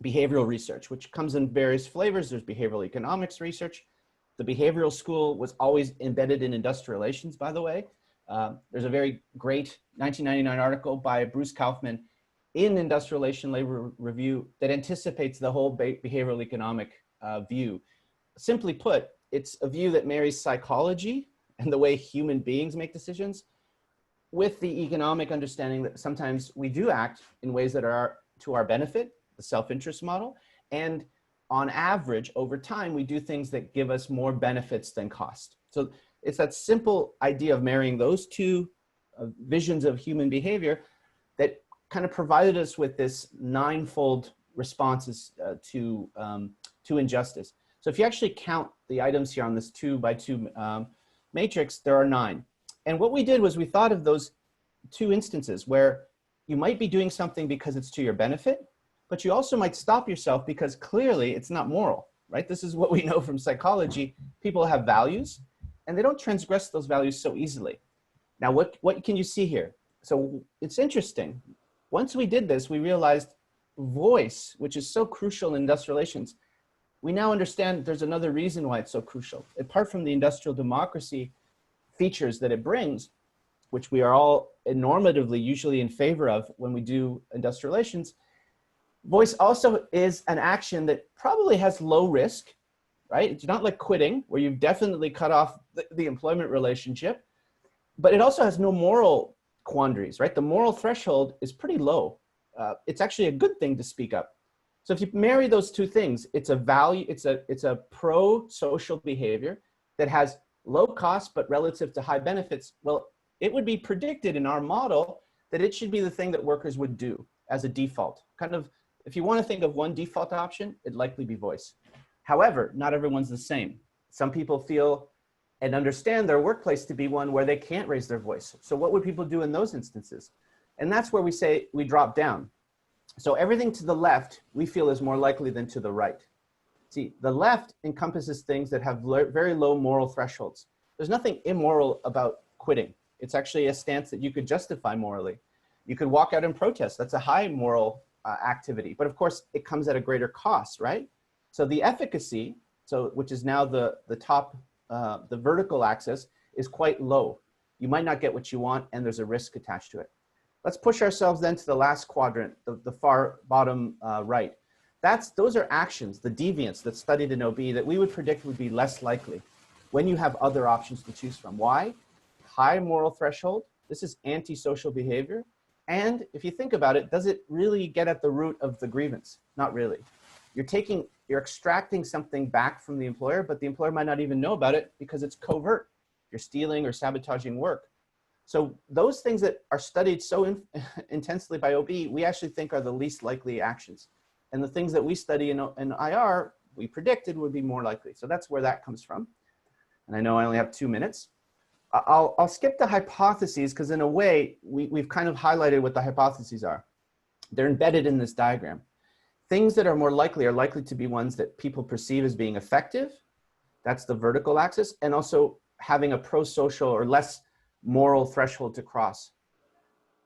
research, which comes in various flavors. There's behavioral economics research. The behavioral school was always embedded in industrial relations, by the way. There's a very great 1999 article by Bruce Kaufman in Industrial Relation Labor Review that anticipates the whole behavioral economic view. Simply put, it's a view that marries psychology and the way human beings make decisions with the economic understanding that sometimes we do act in ways that are to our benefit, the self-interest model, and on average, over time, we do things that give us more benefits than cost. So it's that simple idea of marrying those two visions of human behavior that kind of provided us with this 9-fold responses to injustice. So if you actually count the items here on this 2x2 matrix, there are 9. And what we did was we thought of those 2 instances where you might be doing something because it's to your benefit, but you also might stop yourself because clearly it's not moral, right? This is what we know from psychology. People have values and they don't transgress those values so easily. Now, what can you see here? So it's interesting. Once we did this, we realized voice, which is so crucial in industrial relations, we now understand there's another reason why it's so crucial. Apart from the industrial democracy features that it brings, which we are all normatively usually in favor of when we do industrial relations, voice also is an action that probably has low risk, right? It's not like quitting, where you've definitely cut off the employment relationship, but it also has no moral quandaries, right? The moral threshold is pretty low. It's actually a good thing to speak up. So if you marry those 2 things, it's a value, it's a pro-social behavior that has low cost, but relative to high benefits. Well, it would be predicted in our model that it should be the thing that workers would do as a default. Kind of, if you want to think of one default option, it'd likely be voice. However, not everyone's the same. Some people feel and understand their workplace to be one where they can't raise their voice. So what would people do in those instances? And that's where we say we drop down. So everything to the left, we feel is more likely than to the right. See, the left encompasses things that have very low moral thresholds. There's nothing immoral about quitting. It's actually a stance that you could justify morally. You could walk out and protest. That's a high moral activity. But of course, it comes at a greater cost, right? So the efficacy, which is now the top, the vertical axis, is quite low. You might not get what you want, and there's a risk attached to it. Let's push ourselves then to the last quadrant, the far bottom right. Those are actions, the deviants that's studied in OB that we would predict would be less likely when you have other options to choose from. Why? High moral threshold. This is antisocial behavior. And if you think about it, does it really get at the root of the grievance? Not really. You're extracting something back from the employer, but the employer might not even know about it because it's covert. You're stealing or sabotaging work. So those things that are studied so intensely by OB, we actually think are the least likely actions. And the things that we study in IR, we predicted would be more likely. So that's where that comes from. And I know I only have 2 minutes. I'll skip the hypotheses because in a way, we've kind of highlighted what the hypotheses are. They're embedded in this diagram. Things that are more likely are likely to be ones that people perceive as being effective. That's the vertical axis. And also having a pro-social or less moral threshold to cross.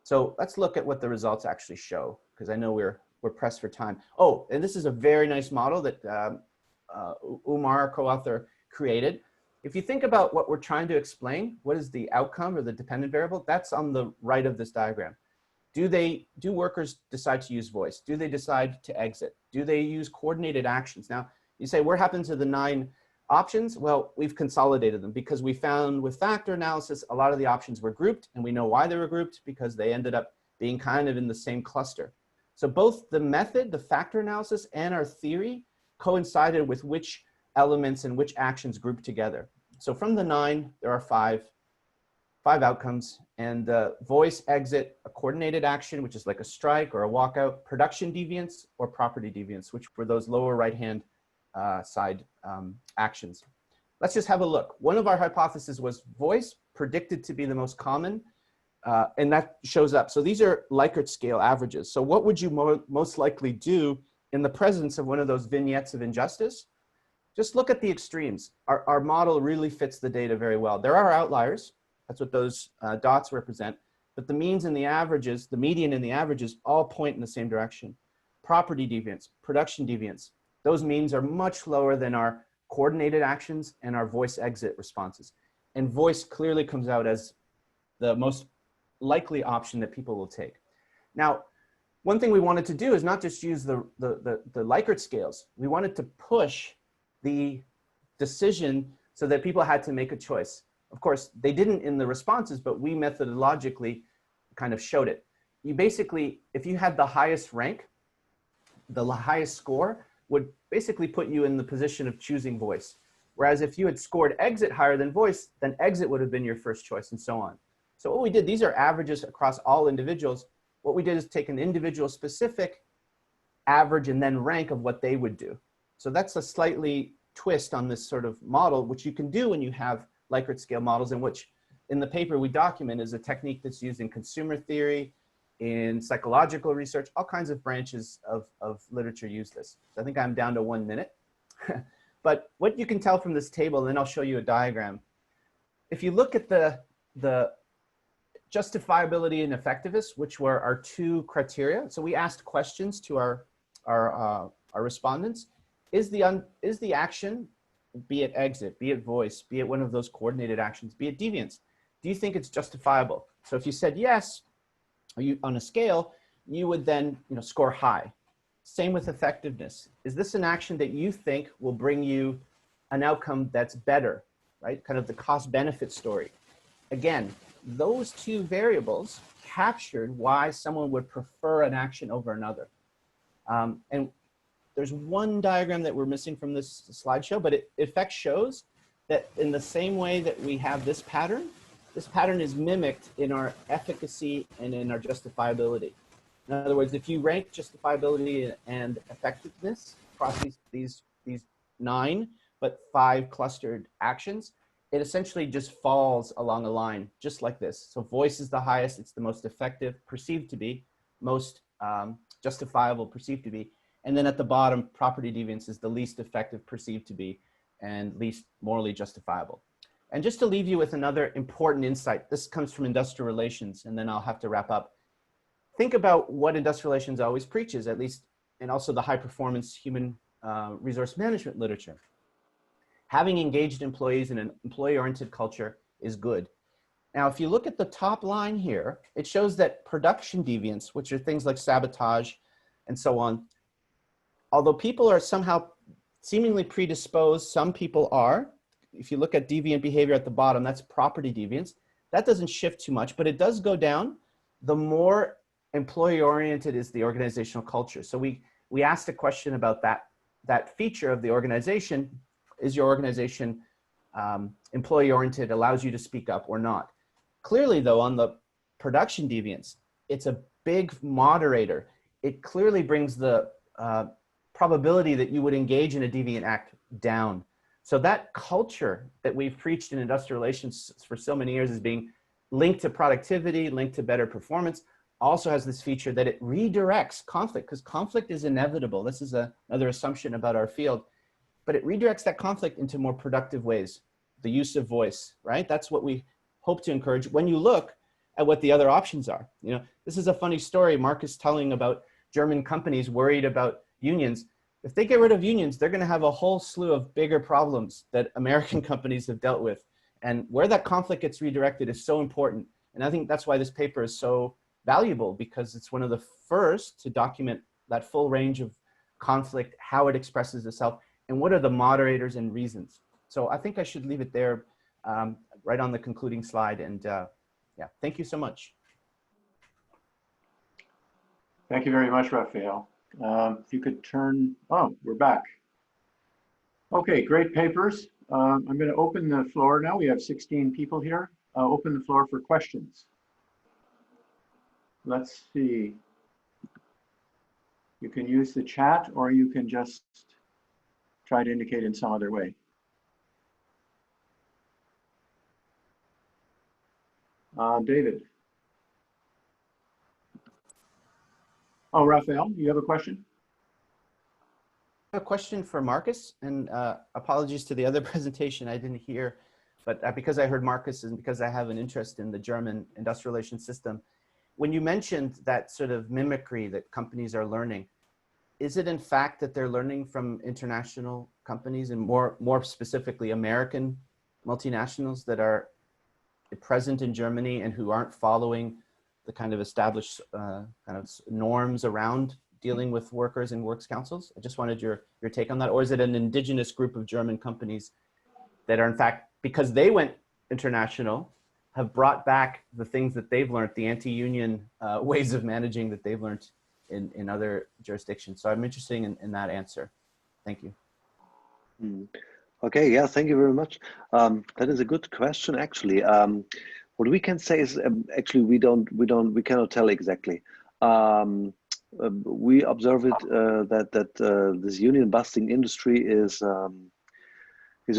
So let's look at what the results actually show, because I know we're pressed for time. Oh, and this is a very nice model that Umar, co-author, created. If you think about what we're trying to explain, what is the outcome or the dependent variable? That's on the right of this diagram. Do workers decide to use voice? Do they decide to exit? Do they use coordinated actions? Now, you say, what happened to the 9 options? Well, we've consolidated them because we found with factor analysis, a lot of the options were grouped, and we know why they were grouped because they ended up being kind of in the same cluster. So both the method, the factor analysis, and our theory coincided with which elements and which actions grouped together. So from the 9, there are 5 outcomes, and voice, exit, a coordinated action, which is like a strike or a walkout, production deviance, or property deviance, which were those lower right-hand side actions. Let's just have a look. One of our hypotheses was voice predicted to be the most common, and that shows up. So these are Likert scale averages. So what would you most likely do in the presence of one of those vignettes of injustice? Just look at the extremes. Our model really fits the data very well. There are outliers. That's what those dots represent. But the means and the averages, the median and the averages all point in the same direction. Property deviance, production deviance. Those means are much lower than our coordinated actions and our voice exit responses. And voice clearly comes out as the most likely option that people will take. Now, one thing we wanted to do is not just use the Likert scales. We wanted to push the decision so that people had to make a choice. Of course, they didn't in the responses, but we methodologically kind of showed it. You basically, if you had the highest rank, the highest score would basically put you in the position of choosing voice. Whereas if you had scored exit higher than voice, then exit would have been your first choice and so on. So what we did, these are averages across all individuals. What we did is take an individual specific average and then rank of what they would do. So that's a slightly twist on this sort of model, which you can do when you have Likert scale models, in which in the paper we document is a technique that's used in consumer theory, in psychological research, all kinds of branches of literature use this. So I think I'm down to 1 minute. But what you can tell from this table, and then I'll show you a diagram. If you look at the justifiability and effectiveness, which were our 2 criteria. So we asked questions to our respondents. Is the action, be it exit, be it voice, be it one of those coordinated actions, be it deviance, do you think it's justifiable? So if you said yes, or you on a scale, you would then score high. Same with effectiveness. Is this an action that you think will bring you an outcome that's better, right? Kind of the cost-benefit story. Again, those 2 variables captured why someone would prefer an action over another. And there's one diagram that we're missing from this slideshow, but it in fact shows that in the same way that we have this pattern is mimicked in our efficacy and in our justifiability. In other words, if you rank justifiability and effectiveness across these 9, but 5 clustered actions, it essentially just falls along a line, just like this. So voice is the highest, it's the most effective, perceived to be, most justifiable, perceived to be. And then at the bottom, property deviance is the least effective, perceived to be, and least morally justifiable. And just to leave you with another important insight, this comes from industrial relations, and then I'll have to wrap up. Think about what industrial relations always preaches, at least, and also the high performance human resource management literature. Having engaged employees in an employee-oriented culture is good. Now, if you look at the top line here, it shows that production deviance, which are things like sabotage and so on, although people are somehow seemingly predisposed, some people are. If you look at deviant behavior at the bottom, that's property deviance. That doesn't shift too much, but it does go down the more employee-oriented is the organizational culture. So we asked a question about that feature of the organization. Is your organization employee-oriented, allows you to speak up or not? Clearly though, on the production deviance, it's a big moderator. It clearly brings the probability that you would engage in a deviant act down. So that culture that we've preached in industrial relations for so many years as being linked to productivity, linked to better performance, also has this feature that it redirects conflict, because conflict is inevitable. This is another assumption about our field, but it redirects that conflict into more productive ways. The use of voice, right? That's what we hope to encourage when you look at what the other options are. You know, this is a funny story Markus telling about German companies worried about unions. If they get rid of unions, they're going to have a whole slew of bigger problems that American companies have dealt with. And where that conflict gets redirected is so important. And I think that's why this paper is so valuable, because it's one of the first to document that full range of conflict, how it expresses itself, and what are the moderators and reasons. So I think I should leave it there, right on the concluding slide. And yeah, thank you so much. Thank you very much, Rafael. If you could turn, oh, we're back. Okay, great papers. I'm going to open the floor now. We have 16 people here. Open the floor for questions. Let's see. You can use the chat, or you can just try to indicate in some other way. David. Oh, Rafael, you have a question? A question for Markus, and apologies to the other presentation I didn't hear, but because I heard Markus and because I have an interest in the German industrial relations system, when you mentioned that sort of mimicry that companies are learning, is it in fact that they're learning from international companies and more specifically American multinationals that are present in Germany and who aren't following the kind of established kind of norms around dealing with workers and works councils? I just wanted your take on that. Or is it an indigenous group of German companies that are in fact, because they went international, have brought back the things that they've learned, the anti-union ways of managing that they've learned in other jurisdictions? So I'm interested in that answer. Thank you. Okay, yeah, thank you very much. That is a good question, actually. What we can say is actually we cannot tell exactly. We observe it that this union busting industry is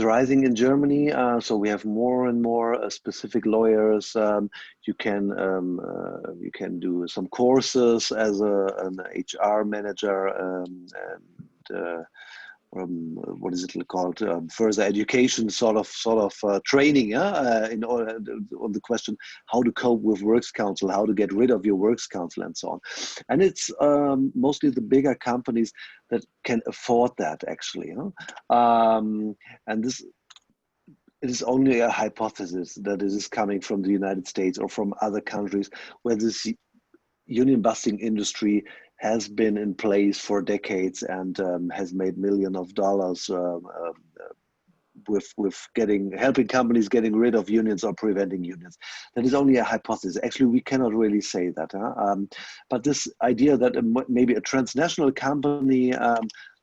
rising in Germany. So we have more and more specific lawyers. You can do some courses as an HR manager and what is it called? Further education sort of training in order on the question how to cope with works council, how to get rid of your works council, and so on. And it's mostly the bigger companies that can afford that, actually. And this, it is only a hypothesis that it is coming from the United States or from other countries where this union busting industry has been in place for decades and has made millions of dollars with helping companies getting rid of unions or preventing unions. That is only a hypothesis. Actually, we cannot really say that. But this idea that maybe a transnational company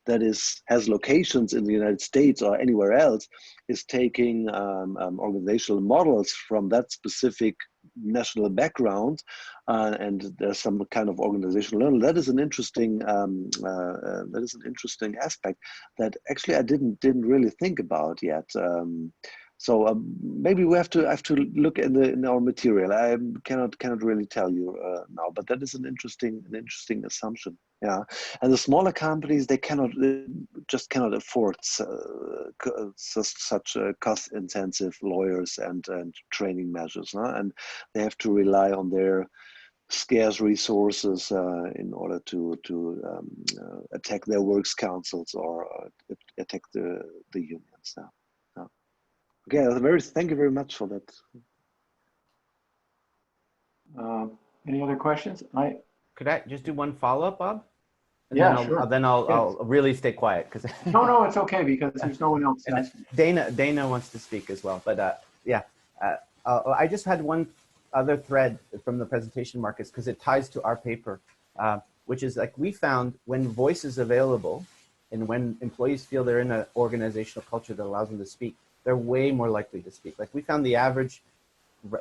that has locations in the United States or anywhere else is taking organizational models from that specific national background, and there's some kind of organizational learning. That is an interesting aspect that actually I didn't really think about yet. So maybe we have to look in our material. I cannot really tell you now, but that is an interesting assumption. Yeah, and the smaller companies, they just cannot afford such cost-intensive lawyers and training measures, and they have to rely on their scarce resources in order to attack their works councils or attack the unions. Okay, thank you very much for that. Any other questions? Could I just do one follow-up, Bob? And yeah, sure. Then I'll really stay quiet because no, it's okay because there's no one else asking. Dana wants to speak as well, but yeah, I just had one other thread from the presentation, Markus, because it ties to our paper, which is like we found when voice is available and when employees feel they're in an organizational culture that allows them to speak, they're way more likely to speak. Like we found the average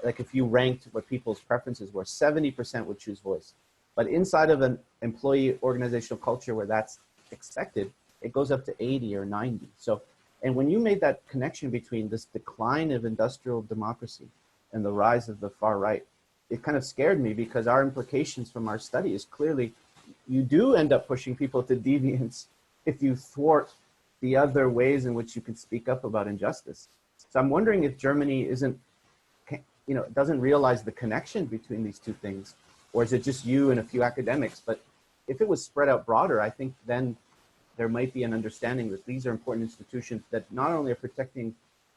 like if you ranked what people's preferences were, 70% would choose voice. But inside of an employee organizational culture where that's expected, it goes up to 80 or 90. So, and when you made that connection between this decline of industrial democracy and the rise of the far right, it kind of scared me, because our implications from our study is clearly you do end up pushing people to deviance if you thwart the other ways in which you can speak up about injustice. So I'm wondering if Germany doesn't realize the connection between these two things, or is it just you and a few academics? But if it was spread out broader, I think then there might be an understanding that these are important institutions that not only are protecting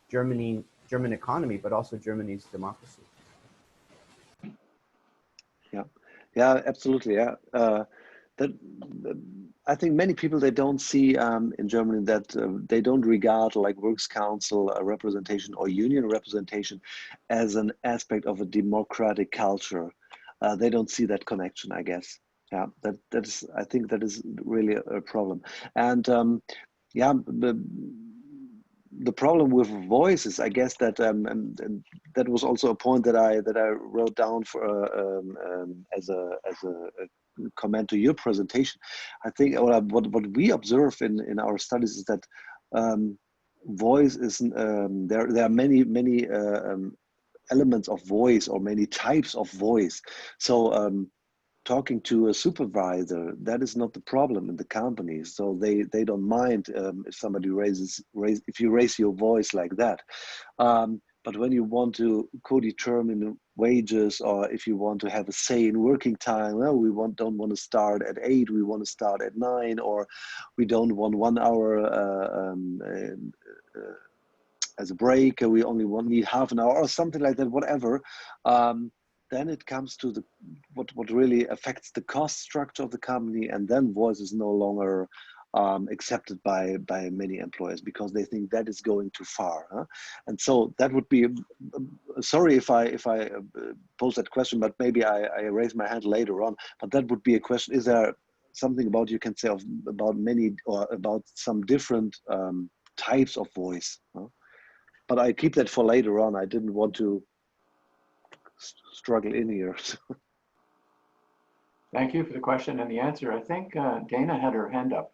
German economy, but also Germany's democracy. Yeah, absolutely. Yeah, I think many people, they don't see in Germany that they don't regard like works council representation or union representation as an aspect of a democratic culture. They don't see that connection, I guess. Yeah, I think that is really a problem. And yeah, the problem with voices, I guess that and that was also a point that I wrote down for as a comment to your presentation. I think what we observe in our studies is that voice is there are many elements of voice, or many types of voice. So talking to a supervisor, that is not the problem in the company. So they don't mind if somebody if you raise your voice like that. But when you want to co-determine wages, or if you want to have a say in working time, well, we don't want to start at 8, we want to start at 9, or we don't want 1 hour as a break, we only need half an hour or something like that, whatever. Then it comes to what really affects the cost structure of the company, and then voice is no longer accepted by many employers, because they think that is going too far. Huh? And so that would be, sorry if I pose that question, but maybe I raise my hand later on. But that would be a question: is there something about you can say about many, or about some different types of voice? Huh? But I keep that for later on. I didn't want to struggle in here. Thank you for the question and the answer. I think Dana had her hand up.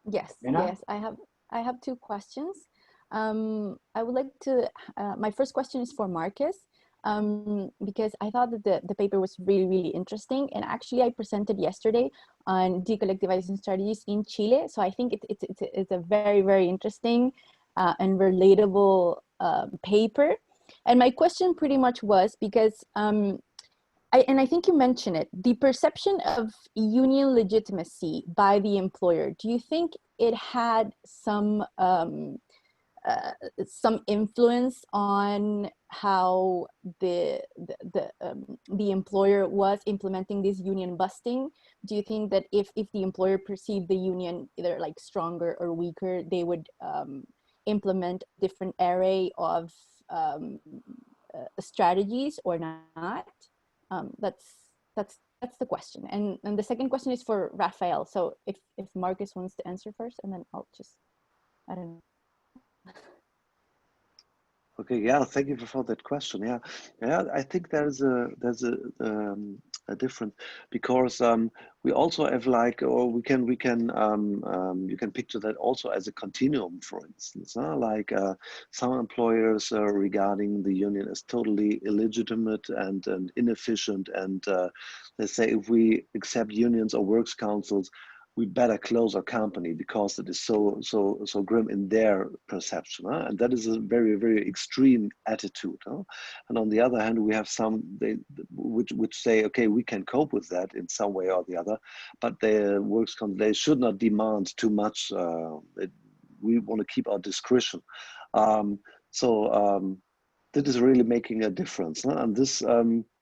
Yes, Dana? yes, I have 2 questions. I would like to, my first question is for Markus, because I thought that the paper was really, really interesting. And actually I presented yesterday on decollectivizing strategies in Chile. So I think it's a very, very interesting and relatable paper. And my question pretty much was, because I think you mentioned it, the perception of union legitimacy by the employer. Do you think it had some influence on how the employer was implementing this union busting? Do you think that if the employer perceived the union either like stronger or weaker, they would implement different array of strategies or not? That's the question. And the second question is for Rafael. So if Markus wants to answer first, and then I'll just, I don't know. Okay, yeah, thank you for that question. Yeah, I think there's a difference, because we also have like, or you can picture that also as a continuum, for instance, like some employers regarding the union as totally illegitimate and inefficient, and they say if we accept unions or works councils, we better close our company because it is so grim in their perception. Huh? And that is a very, very extreme attitude. Huh? And on the other hand, we have some which say, okay, we can cope with that in some way or the other, but the works council, they should not demand too much. We want to keep our discretion. That is really making a difference. Huh? And this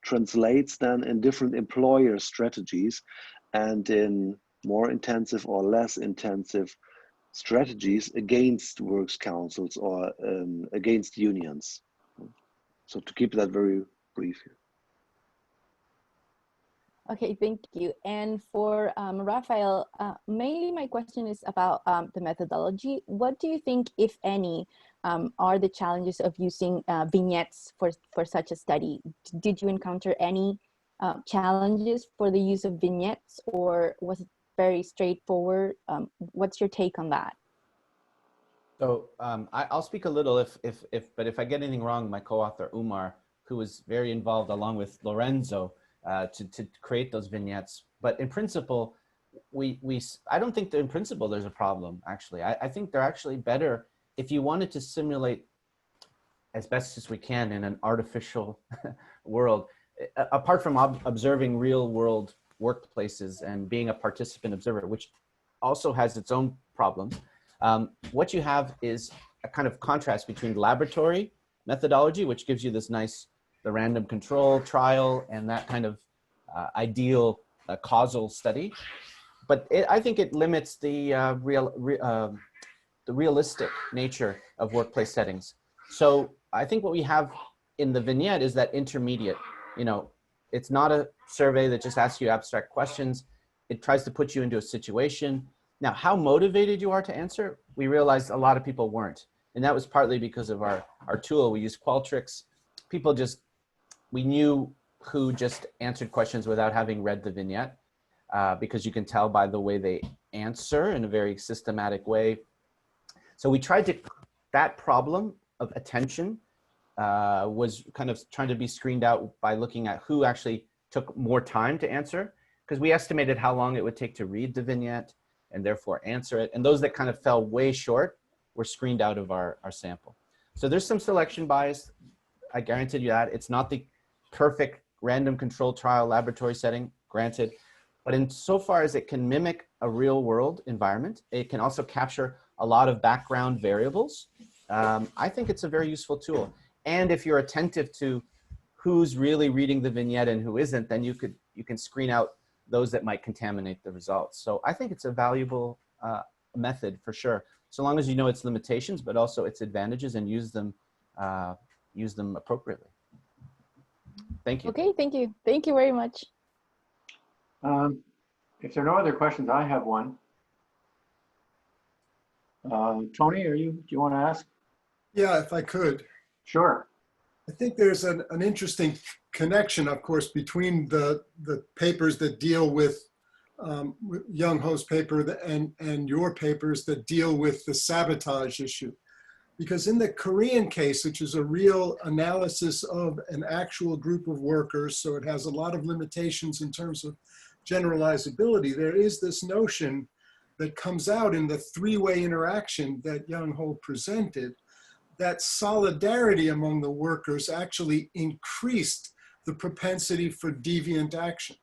translates then in different employer strategies, and in more intensive or less intensive strategies against works councils or against unions. So to keep that very brief here. Okay, thank you. And for Rafael, mainly my question is about the methodology. What do you think, if any, are the challenges of using vignettes for such a study? Did you encounter any challenges for the use of vignettes, or was it very straightforward? What's your take on that? So I'll speak a little but if I get anything wrong, my co-author Umar, who was very involved along with Lorenzo to create those vignettes. But in principle, I don't think that in principle there's a problem, actually. I think they're actually better if you wanted to simulate as best as we can in an artificial world, apart from observing real world workplaces and being a participant observer, which also has its own problems. What you have is a kind of contrast between laboratory methodology, which gives you this nice, the random control trial and that kind of ideal causal study. But I think it limits the realistic nature of workplace settings. So I think what we have in the vignette is that intermediate, it's not a survey that just asks you abstract questions. It tries to put you into a situation. Now, how motivated you are to answer, we realized a lot of people weren't. And that was partly because of our tool. We used Qualtrics. People we knew who just answered questions without having read the vignette, because you can tell by the way they answer in a very systematic way. So we tried that problem of attention was kind of trying to be screened out by looking at who actually took more time to answer, because we estimated how long it would take to read the vignette and therefore answer it. And those that kind of fell way short were screened out of our sample. So there's some selection bias. I guarantee you that. It's not the perfect random control trial laboratory setting, granted. But insofar as it can mimic a real world environment, it can also capture a lot of background variables. I think it's a very useful tool. And if you're attentive to who's really reading the vignette and who isn't, then you can screen out those that might contaminate the results. So I think it's a valuable method for sure, so long as you know its limitations, but also its advantages, and use them appropriately. Thank you. Okay, thank you. Thank you very much. If there are no other questions, I have one. Tony, do you want to ask? Yeah, if I could. Sure. I think there's an interesting connection, of course, between the papers that deal with Young Ho's paper and your papers that deal with the sabotage issue. Because in the Korean case, which is a real analysis of an actual group of workers, so it has a lot of limitations in terms of generalizability, there is this notion that comes out in the three-way interaction that Young Ho presented, that solidarity among the workers actually increased the propensity for deviant action.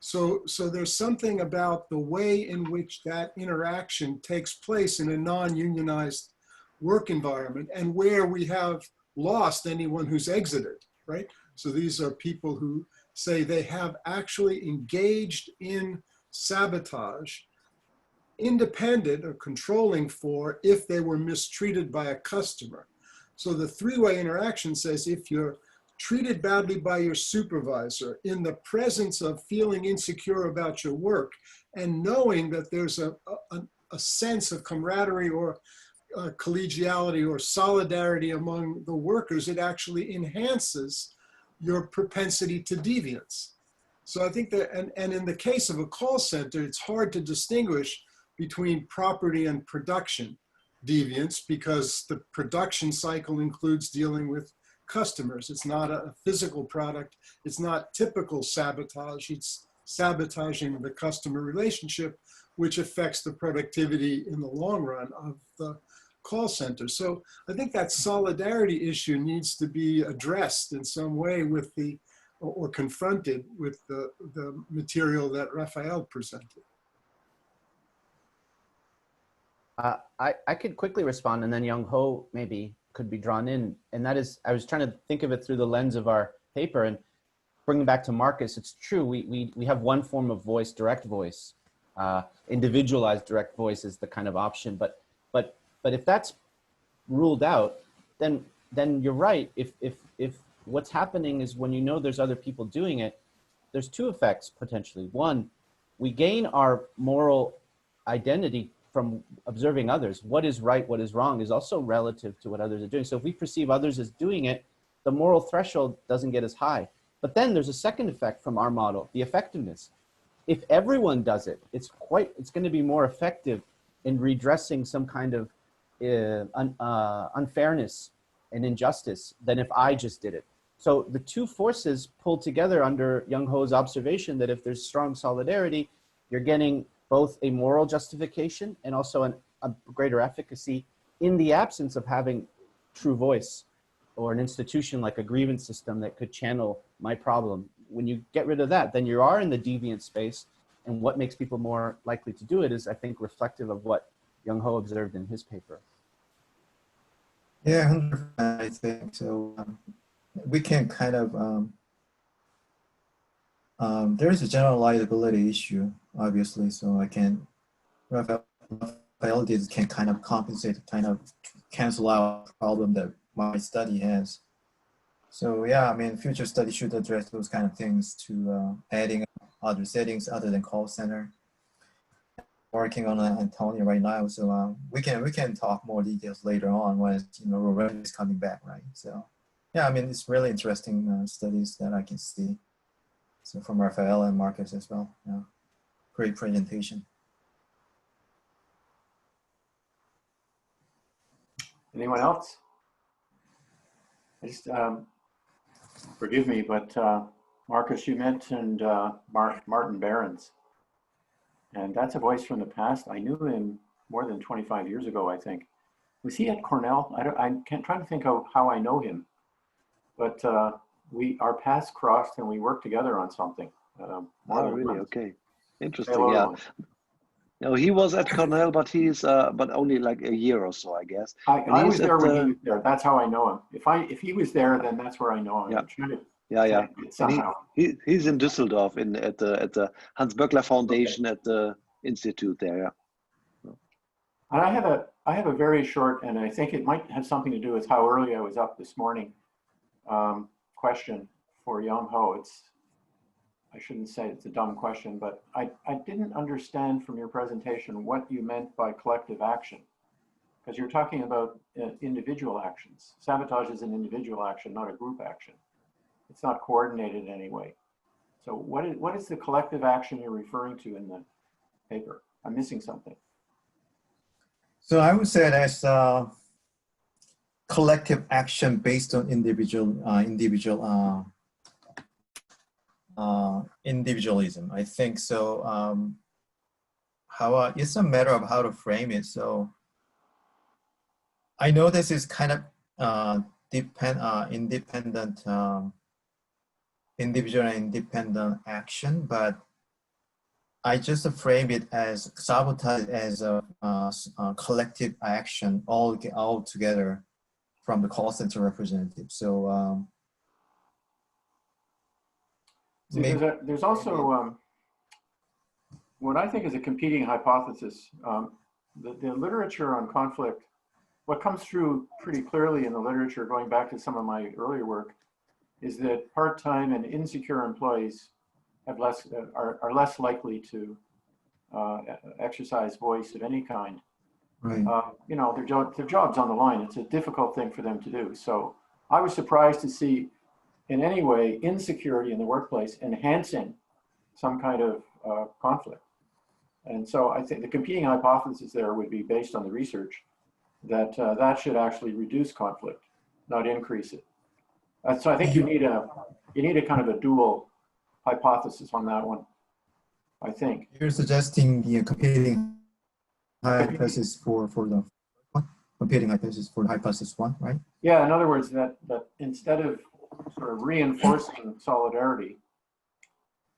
So there's something about the way in which that interaction takes place in a non-unionized work environment, and where we have lost anyone who's exited, right? So these are people who say they have actually engaged in sabotage, independent or controlling for if they were mistreated by a customer. So the three-way interaction says if you're treated badly by your supervisor in the presence of feeling insecure about your work and knowing that there's a sense of camaraderie or collegiality or solidarity among the workers, it actually enhances your propensity to deviance. So I think that, and in the case of a call center, it's hard to distinguish between property and production deviance, because the production cycle includes dealing with customers. It's not a physical product. It's not typical sabotage. It's sabotaging the customer relationship, which affects the productivity in the long run of the call center. So I think that solidarity issue needs to be addressed in some way with or confronted with the material that Rafael presented. I could quickly respond, and then Young Ho maybe could be drawn in. And that is, I was trying to think of it through the lens of our paper, and bringing back to Markus, it's true, we have one form of voice, direct voice. Individualized direct voice is the kind of option, but if that's ruled out, then you're right. If what's happening is when you know there's other people doing it, there's two effects potentially. One, we gain our moral identity from observing others. What is right, what is wrong is also relative to what others are doing. So if we perceive others as doing it, the moral threshold doesn't get as high. But then there's a second effect from our model, the effectiveness. If everyone does it, it's going to be more effective in redressing some kind of unfairness and injustice than if I just did it. So the two forces pull together under Young Ho's observation that if there's strong solidarity, you're getting both a moral justification and also a greater efficacy in the absence of having true voice or an institution like a grievance system that could channel my problem. When you get rid of that, then you are in the deviant space. And what makes people more likely to do it is, I think, reflective of what Young Ho observed in his paper. Yeah, 100%, I think so. We can kind of, there is a general liability issue, obviously, so Rafael can kind of compensate, kind of cancel out the problem that my study has. So yeah, I mean, future study should address those kind of things to adding other settings other than call center. Working on Antonio right now, so we can talk more details later on when Lorenzo is coming back, right? So yeah, I mean, it's really interesting studies that I can see. So from Rafael and Markus as well. Yeah, great presentation. Anyone else? I just forgive me, but Markus, you mentioned Martin Behrens. And that's a voice from the past. I knew him more than 25 years ago, I think. Was he at Cornell? I can't try to think of how I know him. But our paths crossed and we worked together on something. Oh, really? Okay. Interesting. Hello, Yeah. everyone. No, he was at Cornell, but he's but only like a year or so, I guess. I was there when he was there. That's how I know him. If he was there, then that's where I know him. Yeah. Yeah. And he's in Düsseldorf at the Hans Böckler Foundation at the institute there. Yeah. And I have a very short, and I think it might have something to do with how early I was up this morning. Question for Young Ho. I shouldn't say it's a dumb question, but I didn't understand from your presentation what you meant by collective action, because you're talking about individual actions. Sabotage is an individual action, not a group action. It's not coordinated in any way. So what is the collective action you're referring to in the paper? I'm missing something. So I would say that's collective action based on individualism. I think so. It's a matter of how to frame it. So I know this is kind of independent. Individual and independent action, but I just frame it as sabotage as a collective action all together from the call center representative. So there's also what I think is a competing hypothesis. The literature on conflict, what comes through pretty clearly in the literature, going back to some of my earlier work, is that part-time and insecure employees have are less likely to exercise voice of any kind. right. Their job's on the line. It's a difficult thing for them to do. So I was surprised to see in any way insecurity in the workplace enhancing some kind of conflict. And so I think the competing hypothesis there would be based on the research that that should actually reduce conflict, not increase it. So I think you need a kind of a dual hypothesis on that one, I think. You're suggesting the competing hypothesis for the competing hypothesis for hypothesis one, right? Yeah, in other words, that instead of sort of reinforcing solidarity,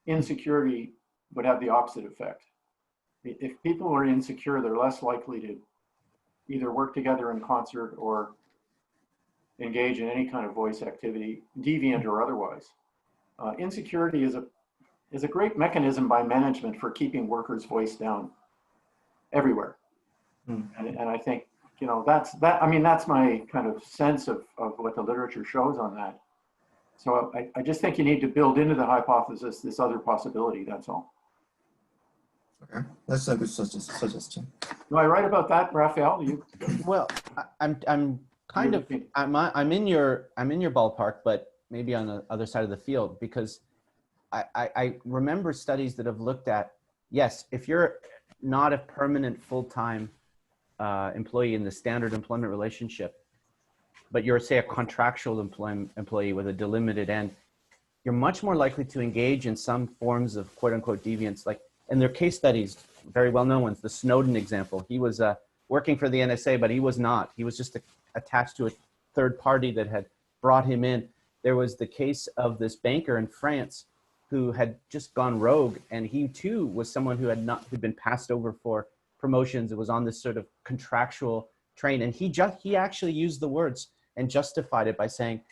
insecurity would have the opposite effect. If people are insecure, they're less likely to either work together in concert or engage in any kind of voice activity, deviant or otherwise. Insecurity is a great mechanism by management for keeping workers' voice down everywhere. And I think, that's my kind of sense of what the literature shows on that. So I just think you need to build into the hypothesis this other possibility, that's all. Okay, that's a good suggestion. Do I write about that, Rafael? Well, I'm kind of, I'm in your ballpark, but maybe on the other side of the field, because I remember studies that have looked at, yes, if you're not a permanent full-time employee in the standard employment relationship, but you're, say, a contractual employee with a delimited end, you're much more likely to engage in some forms of quote unquote deviance. Like, and their case studies, very well known ones, the Snowden example. He was working for the NSA, but he was not. He was just attached to a third party that had brought him in. There was the case of this banker in France who had just gone rogue, and he too was someone who who'd been passed over for promotions. It was on this sort of contractual train, and he actually used the words and justified it by saying,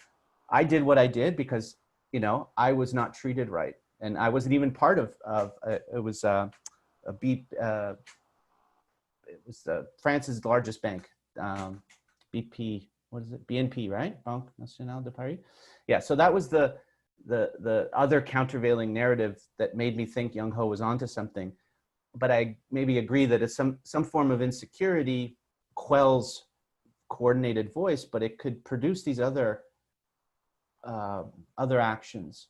I did what I did because, you know, I was not treated right. And I wasn't even part of it was France's largest bank, BP, what is it? BNP, right? Banque Nationale de Paris. Yeah, so that was the other countervailing narrative that made me think Young Ho was onto something. But I maybe agree that it's some form of insecurity quells coordinated voice, but it could produce these other actions.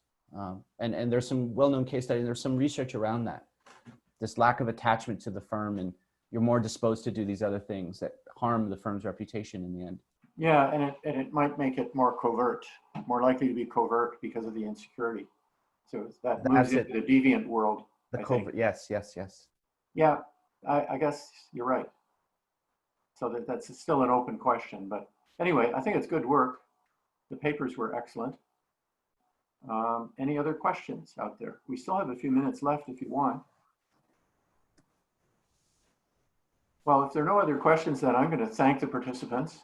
And there's some well-known case studies, there's some research around that. This lack of attachment to the firm, and you're more disposed to do these other things that harm the firm's reputation in the end. Yeah, and it might make it more covert, more likely to be covert because of the insecurity. So that moves into the deviant world. The covert, yes. Yeah, I guess you're right. So that's still an open question, but anyway, I think it's good work. The papers were excellent. Any other questions out there? We still have a few minutes left if you want. Well, if there are no other questions, then I'm going to thank the participants,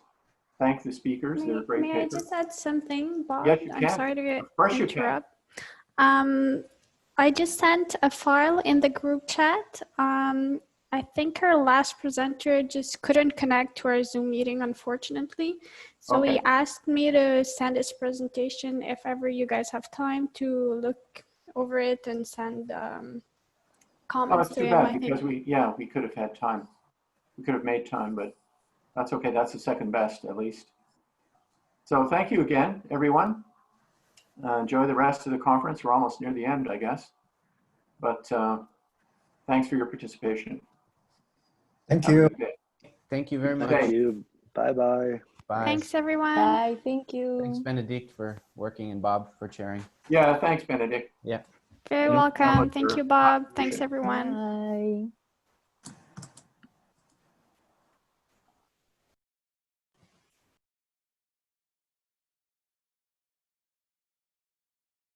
thank the speakers. They're great May papers. I just add something, Bob? Yes, you can. I'm sorry to Of course interrupt. I just sent a file in the group chat. I think our last presenter just couldn't connect to our Zoom meeting, unfortunately. So he asked me to send his presentation if ever you guys have time to look over it and send comments to him. Oh, that's too bad because we could have had time. We could have made time, but that's okay. That's the second best, at least. So thank you again, everyone. Enjoy the rest of the conference. We're almost near the end, I guess. But thanks for your participation. Thank you. Thank you very much. Thank you. Bye-bye. Bye. Thanks, everyone. Bye. Thank you. Thanks, Benedict, for working, and Bob for chairing. Yeah, thanks, Benedict. Yeah. Very welcome. Thank you, Bob. Thanks, everyone. Bye.